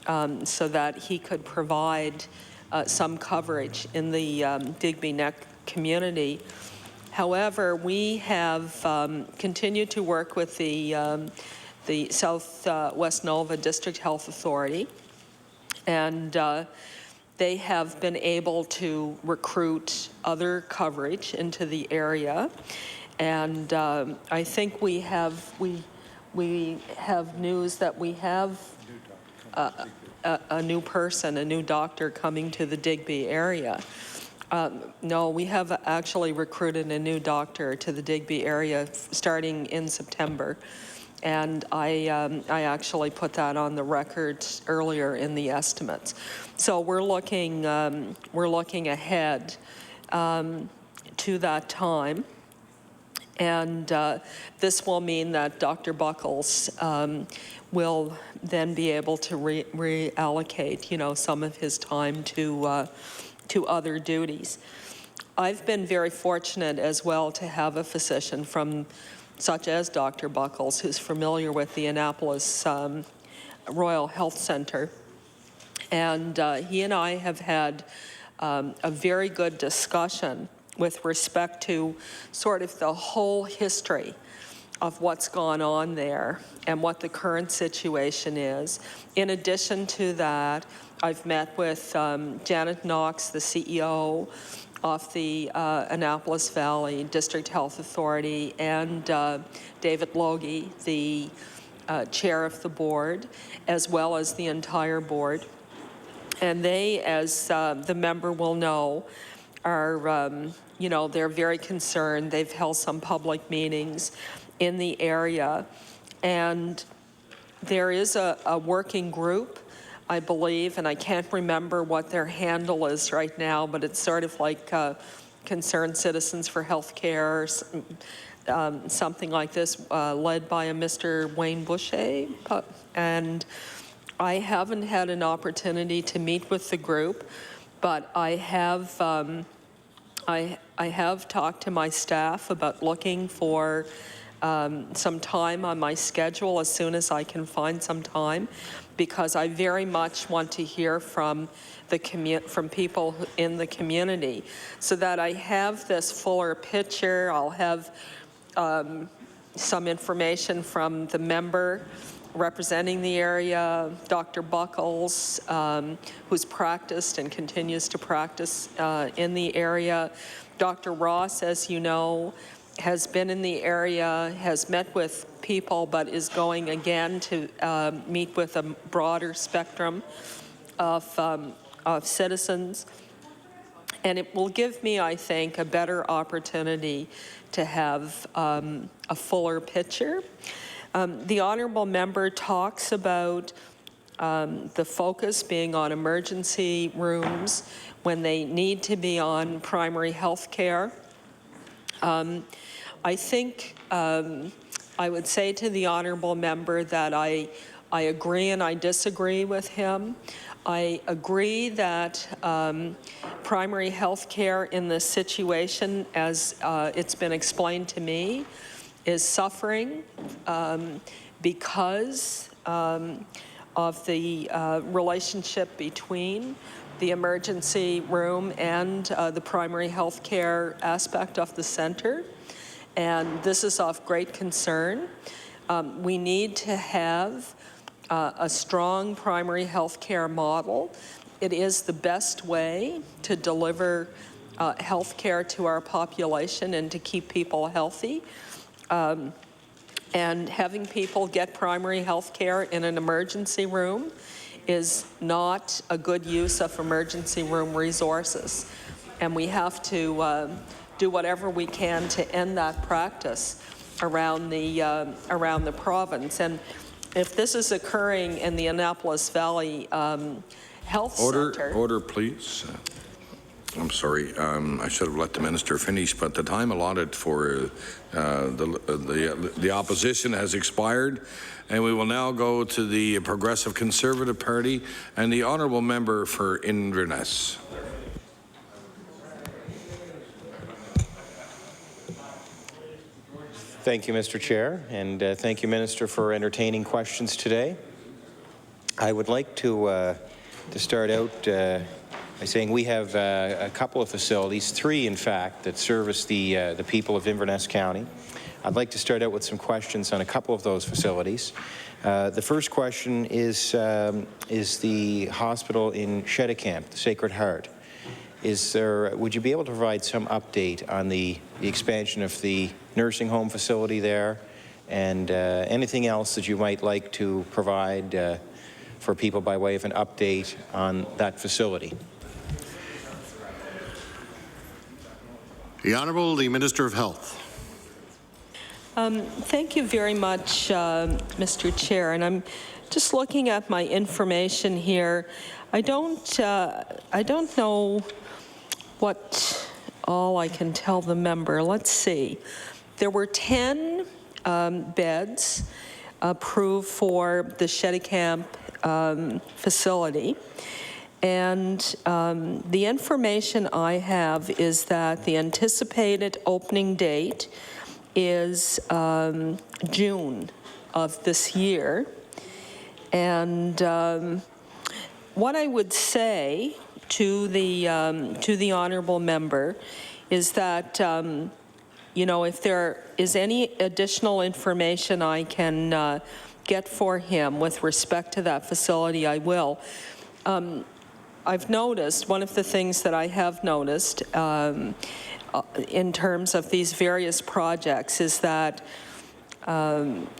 Speaker 6: so that he could provide some coverage in the Digby Neck community. However, we have continued to work with the Southwest Nova District Health Authority, and they have been able to recruit other coverage into the area. And I think we have news that we have a new person, a new doctor coming to the Digby area. No, we have actually recruited a new doctor to the Digby area starting in September. And I actually put that on the record earlier in the estimates. So we're looking ahead to that time. And this will mean that Dr. Buckles will then be able to reallocate, you know, some of his time to other duties. I've been very fortunate as well to have a physician from, such as Dr. Buckles, who's familiar with the Annapolis Royal Health Center. And he and I have had a very good discussion with respect to sort of the whole history of what's gone on there and what the current situation is. In addition to that, I've met with Janet Knox, the CEO of the Annapolis Valley District Health Authority, and David Logie, the chair of the board, as well as the entire board. And they, as the member will know, are, you know, they're very concerned. They've held some public meetings in the area. And there is a working group, I believe, and I can't remember what their handle is right now, but it's sort of like Concerned Citizens for Healthcare, something like this, led by a Mr. Wayne Boucher. And I haven't had an opportunity to meet with the group, but I have talked to my staff about looking for some time on my schedule as soon as I can find some time, because I very much want to hear from from people in the community, so that I have this fuller picture. I'll have some information from the member representing the area, Dr. Buckles, who's practiced and continues to practice in the area. Dr. Ross, as you know, has been in the area, has met with people, but is going again to meet with a broader spectrum of citizens. And it will give me, I think, a better opportunity to have a fuller picture. The honourable member talks about the focus being on emergency rooms when they need to be on primary health care. I think I would say to the honourable member that I agree and I disagree with him. I agree that primary health care in this situation, as it's been explained to me, is suffering because of the relationship between the emergency room and the primary health care aspect of the center. And this is of great concern. We need to have a strong primary health care model. It is the best way to deliver health care to our population and to keep people healthy. And having people get primary health care in an emergency room is not a good use of emergency room resources. And we have to do whatever we can to end that practice around the province. And if this is occurring in the Annapolis Valley health
Speaker 5: Order,
Speaker 6: center.
Speaker 5: order, please. I'm sorry, I should have let the minister finish, but the time allotted for the opposition has expired, and we will now go to the Progressive Conservative Party and the honourable member for Inverness.
Speaker 9: Thank you, Mr. Chair, and thank you, Minister, for entertaining questions today. I would like to start out by saying we have a couple of facilities, 3 in fact, that service the people of Inverness County. I'd like to start out with some questions on a couple of those facilities. The first question is the hospital in Scotia, the Sacred Heart. Would you be able to provide some update on the expansion of the nursing home facility there, and anything else that you might like to provide for people by way of an update on that facility?
Speaker 10: The Honourable, the Minister of Health.
Speaker 6: Thank you very much, Mr. Chair. And I'm just looking at my information here. I don't know what all I can tell the member. Let's see. There were 10 beds approved for the Scotia facility. And the information I have is that the anticipated opening date is June of this year. And what I would say to the honourable member is that you know, if there is any additional information I can get for him with respect to that facility, I will. I've noticed, one of the things that I have noticed in terms of these various projects is that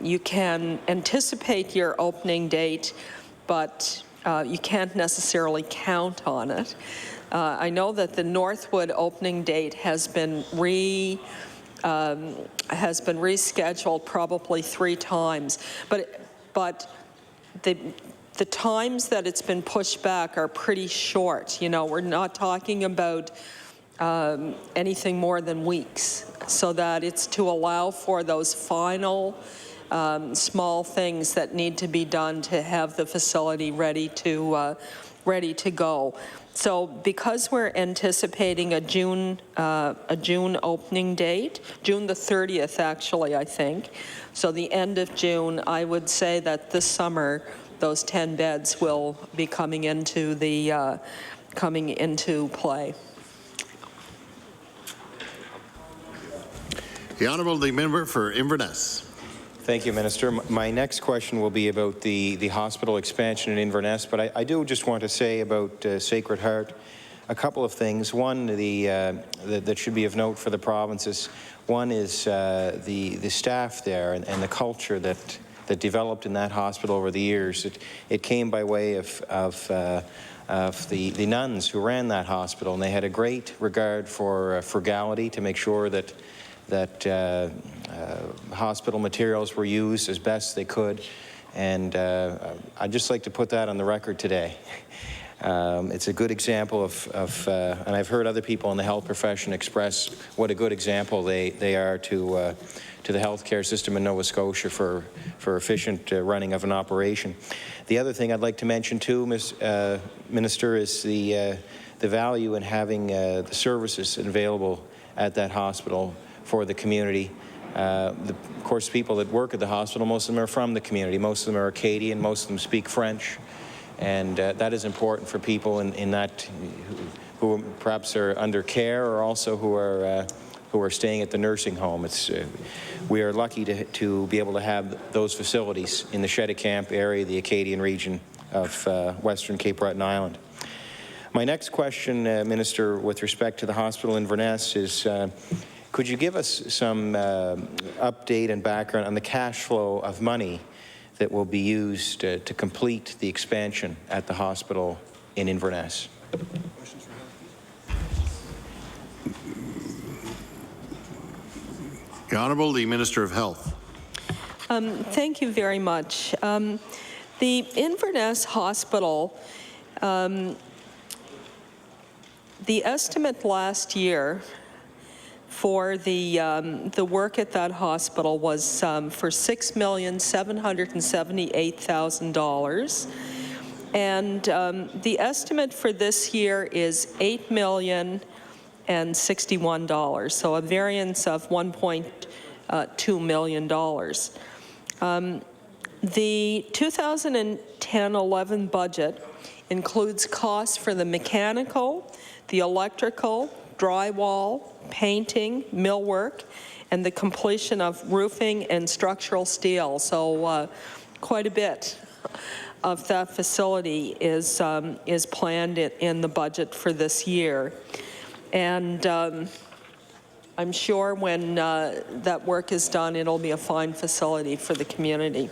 Speaker 6: you can anticipate your opening date, but you can't necessarily count on it. I know that the Northwood opening date has been rescheduled probably 3 times, but the times that it's been pushed back are pretty short. You know, we're not talking about anything more than weeks, so that it's to allow for those final small things that need to be done to have the facility ready to go. So because we're anticipating a June opening date, June the 30th actually, I think. So the end of June, I would say that this summer those 10 beds will be coming into play.
Speaker 10: The Honourable, the member for Inverness.
Speaker 9: Thank you, Minister. My next question will be about the hospital expansion in Inverness, but I do just want to say about Sacred Heart a couple of things. One, that should be of note for the provinces. One is the staff there and the culture that developed in that hospital over the years. It came by way of the nuns who ran that hospital, and they had a great regard for frugality to make sure that hospital materials were used as best they could, and I'd just like to put that on the record today. It's a good example and I've heard other people in the health profession express what a good example they are to the healthcare system in Nova Scotia for efficient running of an operation. The other thing I'd like to mention too, Minister, is the value in having the services available at that hospital for the community. Of course, people that work at the hospital, most of them are from the community. Most of them are Acadian, most of them speak French, and that is important for people in that who perhaps are under care, or also who are staying at the nursing home. We are lucky to be able to have those facilities in the Scotia area, the Acadian region of Western Cape Breton Island. My next question, Minister, with respect to the hospital in Inverness is, could you give us some update and background on the cash flow of money that will be used to complete the expansion at the hospital in Inverness?
Speaker 10: The Honourable, the Minister of Health.
Speaker 6: Thank you very much. The Inverness Hospital The estimate last year for the work at that hospital was for $6,778,000. And the estimate for this year is $8,061,000, so a variance of $1.2 million. The 2010-11 budget includes costs for the mechanical, the electrical, drywall, painting, millwork, and the completion of roofing and structural steel. So quite a bit of that facility is planned in the budget for this year. And I'm sure when that work is done, it'll be a fine facility for the community.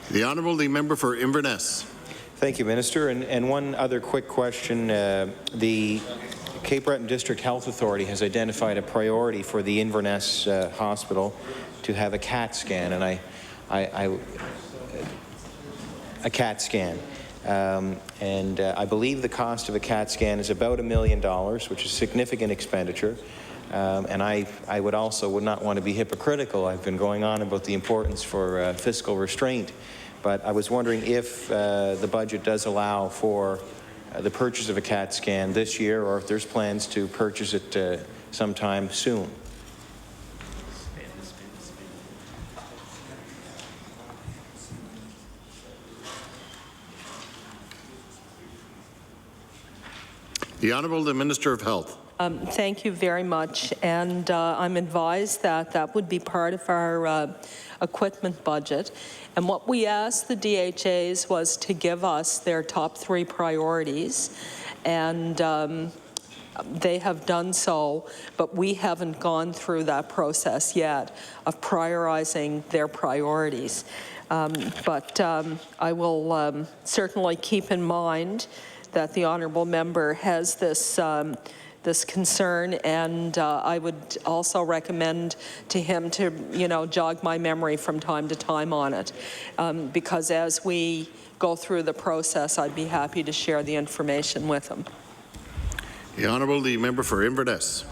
Speaker 10: The Honourable, the member for Inverness.
Speaker 9: Thank you, Minister. And one other quick question. The Cape Breton District Health Authority has identified a priority for the Inverness Hospital to have a CAT scan, and a CAT scan. I believe the cost of a CAT scan is about $1 million, which is a significant expenditure. And I would not want to be hypocritical. I've been going on about the importance for fiscal restraint, but I was wondering if the budget does allow for the purchase of a CAT scan this year, or if there's plans to purchase it sometime soon.
Speaker 10: The Honourable, the Minister of Health.
Speaker 6: Thank you very much. And I'm advised that that would be part of our equipment budget. And what we asked the DHAs was to give us their top 3 priorities. And they have done so, but we haven't gone through that process yet of prioritizing their priorities. But I will certainly keep in mind that the honourable member has this this concern, and I would also recommend to him to, jog my memory from time to time on it, because as we go through the process, I'd be happy to share the information with him.
Speaker 10: The Honourable, the member for Inverness.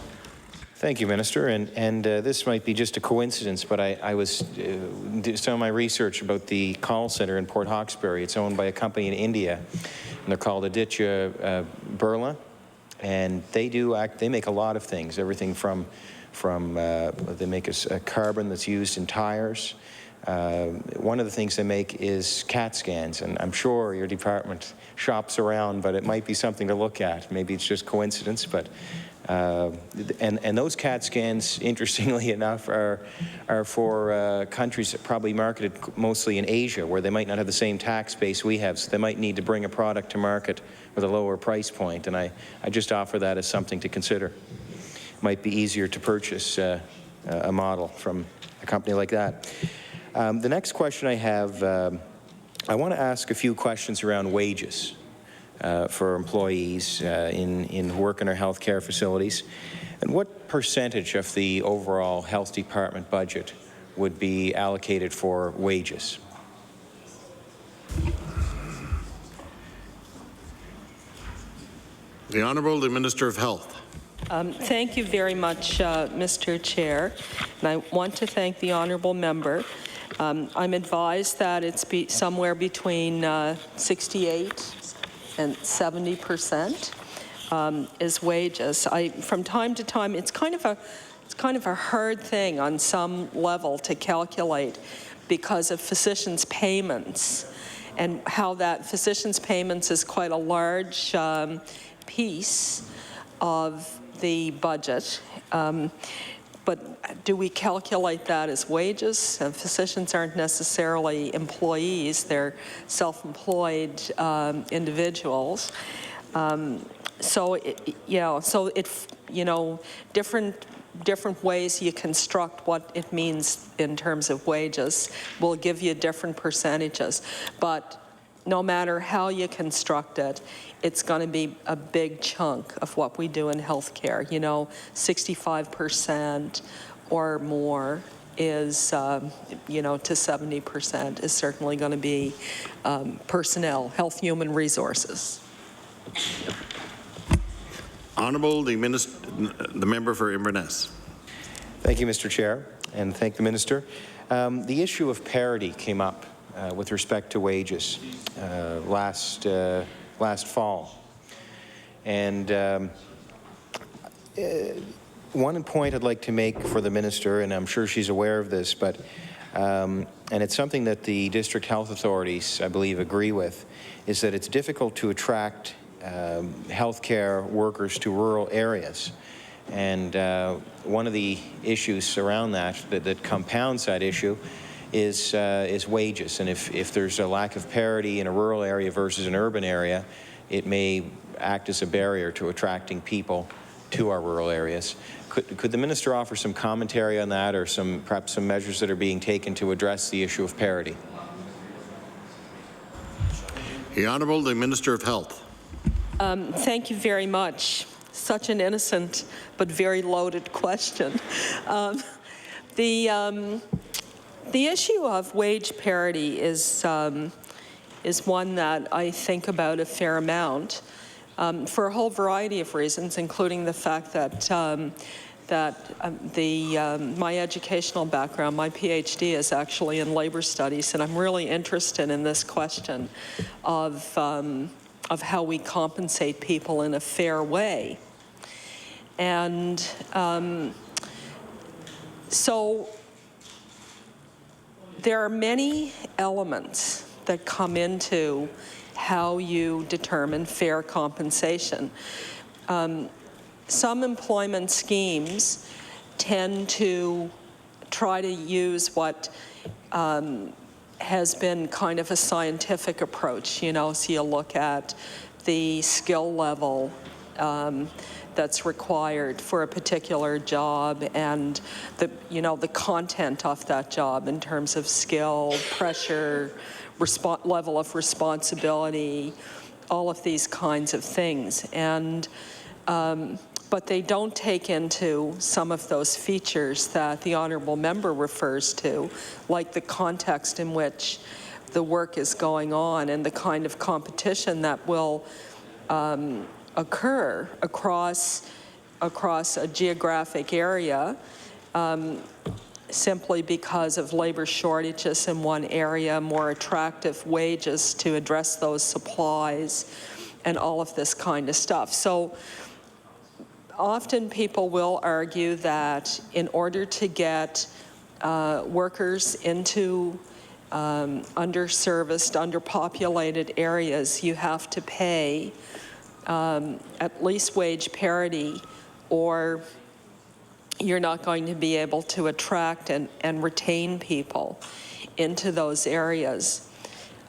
Speaker 9: Thank you, Minister. And this might be just a coincidence, but I was doing some of my research about the call center in Port Hawkesbury. It's owned by a company in India, and they're called Aditya Birla, and they make a lot of things. Everything from they make a carbon that's used in tires. One of the things they make is CAT scans, and I'm sure your department shops around, but it might be something to look at. Maybe it's just coincidence, but. And those CAT scans, interestingly enough, are for countries that probably marketed mostly in Asia, where they might not have the same tax base we have, so they might need to bring a product to market with a lower price point. And I just offer that as something to consider. It might be easier to purchase a model from a company like that. The next question I have, I want to ask a few questions around wages. For employees who work in our healthcare facilities, and what percentage of the overall health department budget would be allocated for wages?
Speaker 10: The Honourable, the Minister of Health.
Speaker 6: Thank you very much, Mr. Chair, and I want to thank the honourable member. I'm advised that it's somewhere between 68 and 70% is wages. From time to time, it's kind of a hard thing on some level to calculate because of physicians' payments, and how that physicians' payments is quite a large piece of the budget. But do we calculate that as wages? Physicians aren't necessarily employees; they're self-employed individuals. Different ways you construct what it means in terms of wages will give you different percentages. But no matter how you construct it, it's going to be a big chunk of what we do in healthcare, 65% or more is, you know, to 70% is certainly going to be personnel, health, human resources.
Speaker 10: Honourable the member for Inverness.
Speaker 9: Thank you, Mr. Chair, and thank the Minister. The issue of parity came up with respect to wages last fall. And one point I'd like to make for the Minister, and I'm sure she's aware of this, but and it's something that the district health authorities, I believe, agree with, is that it's difficult to attract healthcare workers to rural areas. And one of the issues around that compounds that issue is wages. And if there's a lack of parity in a rural area versus an urban area, it may act as a barrier to attracting people to our rural areas. Could the Minister offer some commentary on that, or perhaps some measures that are being taken to address the issue of parity?
Speaker 10: The Honourable the Minister of Health.
Speaker 6: Thank you very much. Such an innocent but very loaded question. The issue of wage parity is one that I think about a fair amount for a whole variety of reasons, including the fact that my educational background, my PhD, is actually in labor studies, and I'm really interested in this question of how we compensate people in a fair way. And so there are many elements that come into how you determine fair compensation. Some employment schemes tend to try to use what has been kind of a scientific approach, you know, so you look at the skill level that's required for a particular job and the content of that job in terms of skill, pressure, level of responsibility, all of these kinds of things. And but they don't take into some of those features that the honourable member refers to, like the context in which the work is going on and the kind of competition that will occur across a geographic area simply because of labor shortages in one area, more attractive wages to address those supplies, and all of this kind of stuff. So often people will argue that in order to get workers into underserviced, underpopulated areas, you have to pay at least wage parity, or you're not going to be able to attract and retain people into those areas.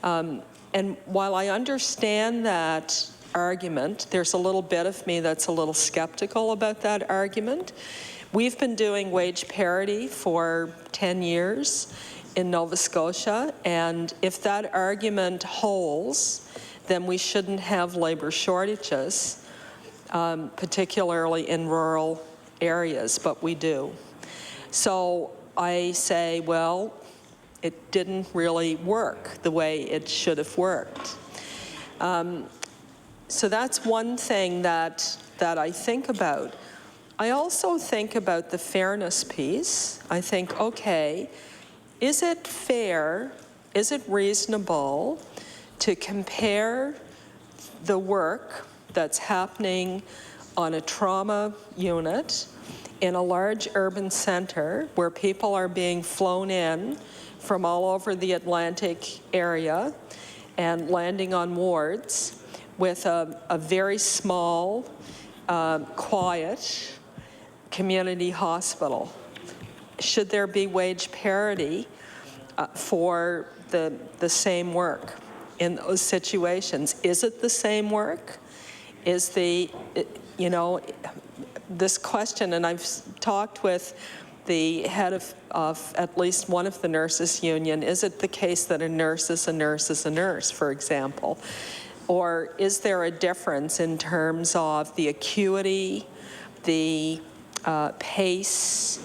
Speaker 6: And while I understand that argument, there's a little bit of me that's a little skeptical about that argument. We've been doing wage parity for 10 years in Nova Scotia, and if that argument holds, then we shouldn't have labor shortages, particularly in rural areas, but we do. So I say, well, it didn't really work the way it should have worked. So that's one thing that I think about. I also think about the fairness piece. I think, okay, is it fair, is it reasonable to compare the work that's happening on a trauma unit in a large urban center where people are being flown in from all over the Atlantic area and landing on wards, with a very small, quiet community hospital? Should there be wage parity for the same work in those situations? Is it the same work? Is this question, and I've talked with the head of at least one of the nurses' union, is it the case that a nurse is a nurse is a nurse, for example? Or is there a difference in terms of the acuity, the pace,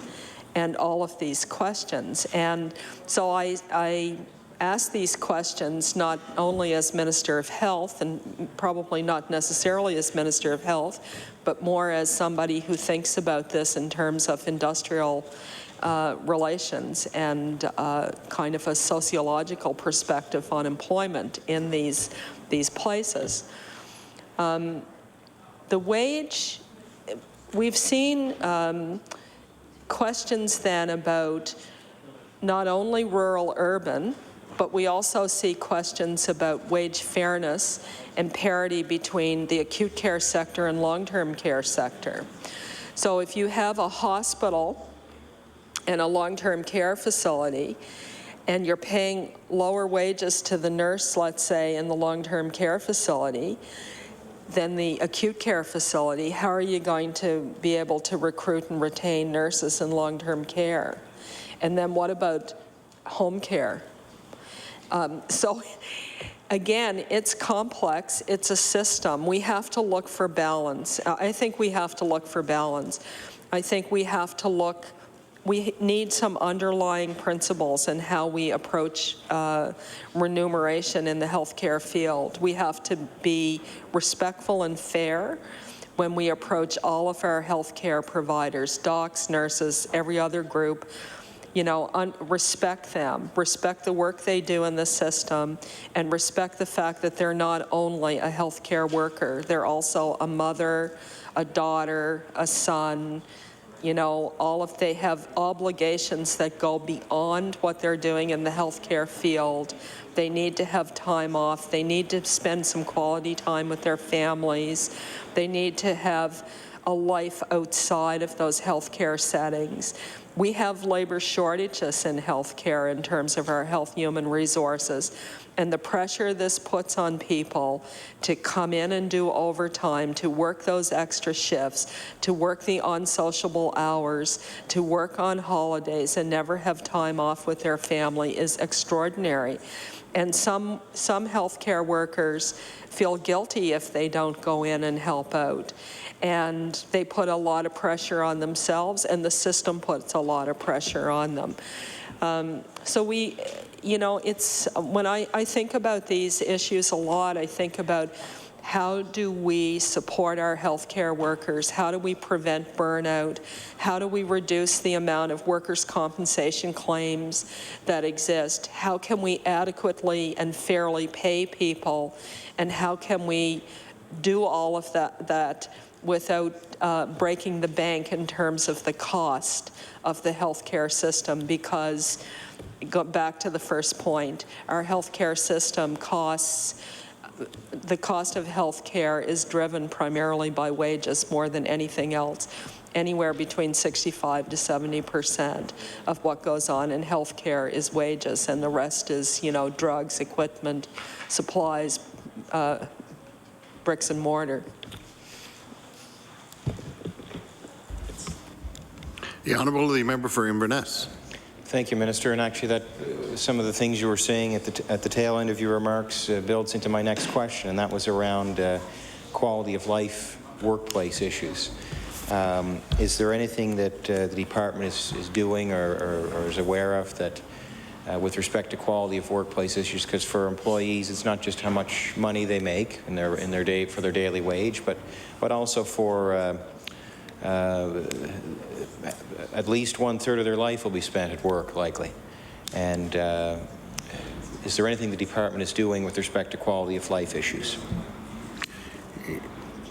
Speaker 6: and all of these questions. And so I ask these questions not only as Minister of Health, and probably not necessarily as Minister of Health, but more as somebody who thinks about this in terms of industrial relations and kind of a sociological perspective on employment in these places. The wage, we've seen questions then about not only rural-urban, but we also see questions about wage fairness and parity between the acute care sector and long-term care sector. So if you have a hospital and a long-term care facility, and you're paying lower wages to the nurse, let's say, in the long-term care facility than the acute care facility, how are you going to be able to recruit and retain nurses in long-term care? And then what about home care? So again, it's complex, it's a system. We have to look for balance. I think we have to look for balance. I think we have to look, we need some underlying principles in how we approach remuneration in the healthcare field. We have to be respectful and fair when we approach all of our healthcare providers, docs, nurses, every other group. You know, respect them, respect the work they do in the system, and respect the fact that they're not only a healthcare worker, they're also a mother, a daughter, a son. You know, they have obligations that go beyond what they're doing in the healthcare field. They need to have time off. They need to spend some quality time with their families. They need to have a life outside of those healthcare settings. We have labor shortages in healthcare in terms of our health human resources, and the pressure this puts on people to come in and do overtime, to work those extra shifts, to work the unsociable hours, to work on holidays and never have time off with their family is extraordinary. And some healthcare workers feel guilty if they don't go in and help out. And they put a lot of pressure on themselves, and the system puts a lot of pressure on them. So we, you know, it's, when I think about these issues a lot, I think about how do we support our healthcare workers? How do we prevent burnout? How do we reduce the amount of workers' compensation claims that exist? How can we adequately and fairly pay people? And how can we do all of that without breaking the bank in terms of the cost of the healthcare system? Because, go back to the first point, our healthcare system costs, the cost of healthcare is driven primarily by wages more than anything else. Anywhere between 65 to 70% of what goes on in healthcare is wages, and the rest is, you know, drugs, equipment, supplies, bricks and mortar.
Speaker 10: The Honourable, the member for Inverness.
Speaker 9: Thank you, Minister. And actually, that some of the things you were saying at the tail end of your remarks builds into my next question, and that was around quality of life workplace issues. Is there anything that the department is doing or is aware of that with respect to quality of workplace issues? Because for employees, it's not just how much money they make in their day for their daily wage, but also for at least 1/3 of their life will be spent at work, likely. And is there anything the department is doing with respect to quality of life issues?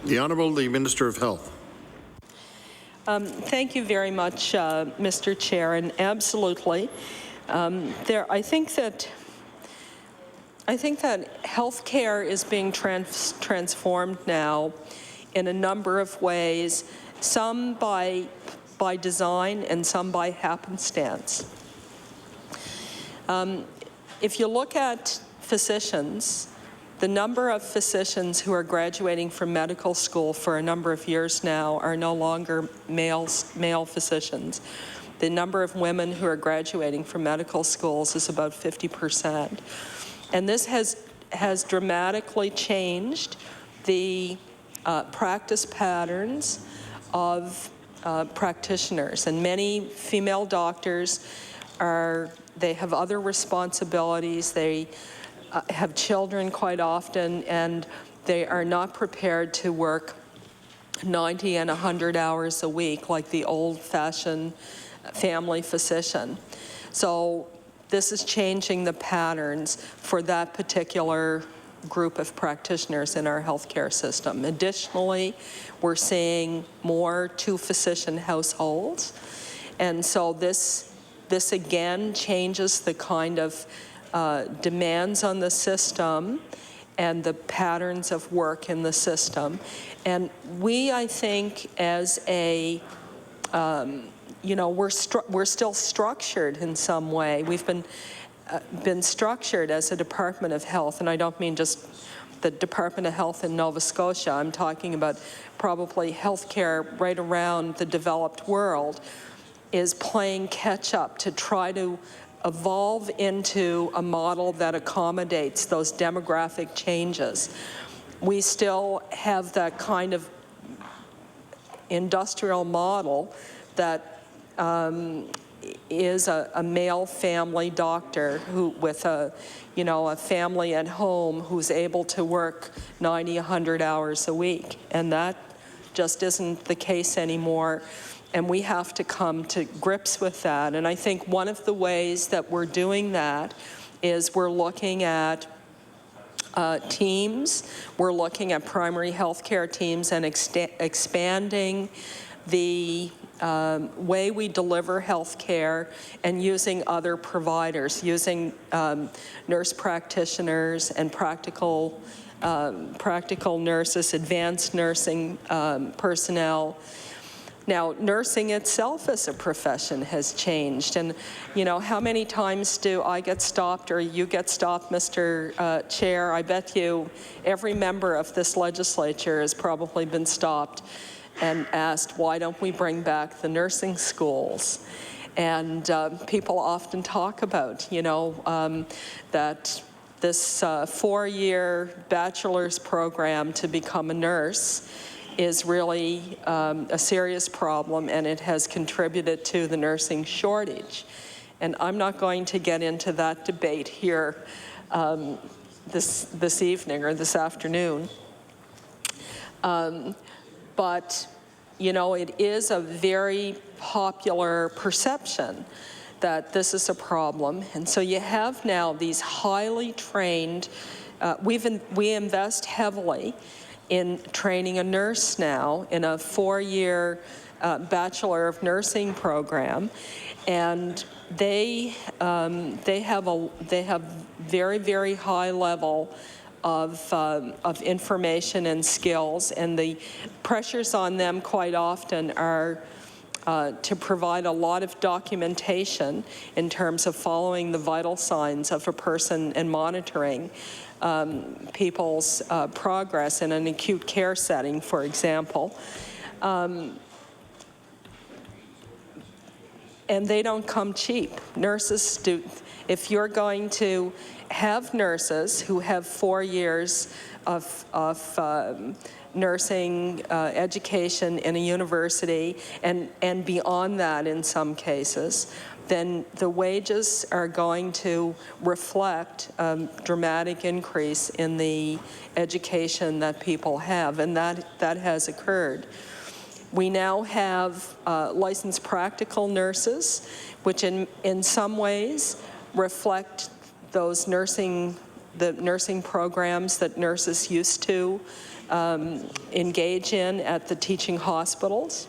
Speaker 10: The Honourable, the Minister of Health.
Speaker 6: Thank you very much, Mr. Chair, and absolutely. I think that healthcare is being transformed now in a number of ways, some by design and some by happenstance. If you look at physicians, the number of physicians who are graduating from medical school for a number of years now are no longer male physicians. The number of women who are graduating from medical schools is about 50%. And this has dramatically changed the practice patterns of practitioners, and many female doctors they have other responsibilities. They have children quite often, and they are not prepared to work 90 and 100 hours a week like the old-fashioned family physician. So this is changing the patterns for that particular group of practitioners in our healthcare system. Additionally, we're seeing more two-physician households, and so this again changes the kind of demands on the system and the patterns of work in the system. And we, I think, as a we're still structured in some way. We've been structured as a Department of Health, and I don't mean just the Department of Health in Nova Scotia. I'm talking about probably healthcare right around the developed world is playing catch up to try to evolve into a model that accommodates those demographic changes. We still have that kind of industrial model that is a male family doctor who with a family at home who's able to work 90, 100 hours a week. And that just isn't the case anymore. And we have to come to grips with that. And I think one of the ways that we're doing that is we're looking at teams. We're looking at primary health care teams and expanding the way we deliver health care and using other providers, using nurse practitioners and practical nurses, advanced nursing personnel. Now, nursing itself as a profession has changed. And, how many times do I get stopped or you get stopped, Mr. Chair? I bet you every member of this legislature has probably been stopped and asked, why don't we bring back the nursing schools? And people often talk about, that this 4-year bachelor's program to become a nurse is really a serious problem, and it has contributed to the nursing shortage. And I'm not going to get into that debate here this evening or this afternoon. But, it is a very popular perception that this is a problem. And so you have now these highly trained, we invest heavily in training a nurse now in a 4-year Bachelor of Nursing program, and they have very, very high level of information and skills, and the pressures on them quite often are to provide a lot of documentation in terms of following the vital signs of a person and monitoring people's progress in an acute care setting, for example. And they don't come cheap. Nurses do. If you're going to have nurses who have 4 years of nursing education in a university and beyond that in some cases, then the wages are going to reflect a dramatic increase in the education that people have, and that has occurred. We now have licensed practical nurses, which in some ways reflect those the nursing programs that nurses used to engage in at the teaching hospitals.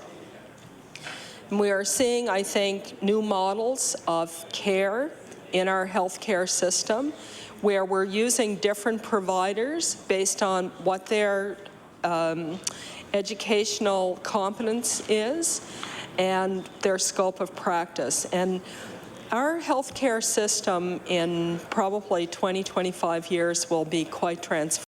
Speaker 6: And we are seeing, I think, new models of care in our healthcare system where we're using different providers based on what their educational competence is and their scope of practice. And our healthcare system in probably 20, 25 years will be quite transformed.